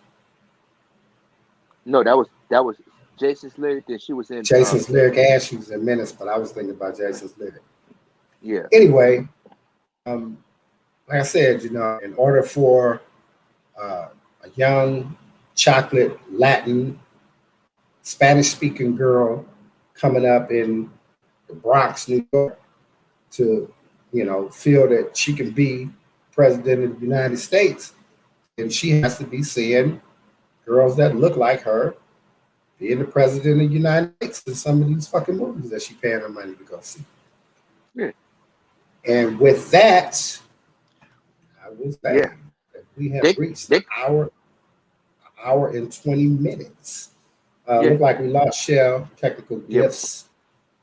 No, that was Jason's lyric. That she was in. Jason's lyric, and she was in Menace, but I was thinking about Jason's lyric. Yeah. Anyway, like I said, in order for a young chocolate Latin Spanish-speaking girl coming up in the Bronx, New York, to feel that she can be president of the United States, and she has to be seeing girls that look like her being the president of the United States in some of these fucking movies that she paying her money to go see. Yeah. And with that, I will say that we have reached the hour and 20 minutes. Look like we lost Shell, technical gifts.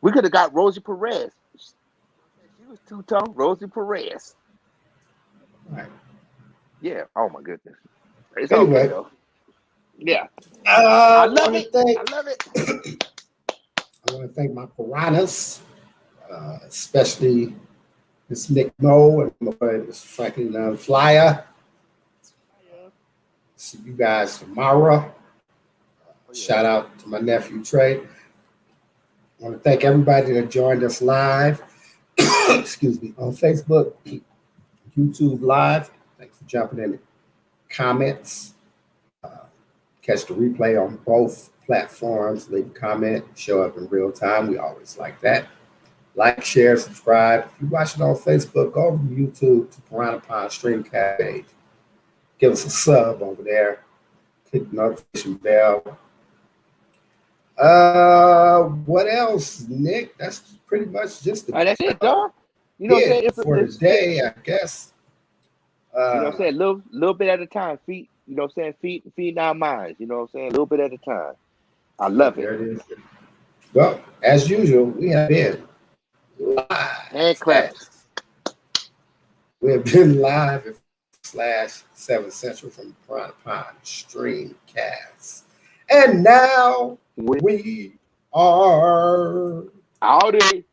We could have got Rosie Perez. She was two-tone, Rosie Perez. Right. Yeah. Oh my goodness. It's Anyway, okay though. Yeah. I love it. I love it. I want to thank my Piranhas, especially Miss Nick Mo and Miss Franklin Flyer. See you guys tomorrow. Shout out to my nephew Trey. I want to thank everybody that joined us live. Excuse me, on Facebook, YouTube Live. Thanks for jumping in the comments. Catch the replay on both platforms. Leave a comment, show up in real time. We always like that. Like, share, subscribe. If you watch it on Facebook, go over to YouTube to Piranha Pond StreamCast page. Give us a sub over there. Click the notification bell. What else, Nick? That's pretty much just that's it, dog. You know what I'm saying? For today, I guess. You know what I'm saying? Little bit at a time. Feet, you know what I'm saying? Feed our minds. You know what I'm saying? A little bit at a time. I love it. There it is. Well, as usual, we have been live. Hand claps. We have been live at /7 Central from Piranha Pond StreamCast. And now we are Howdy.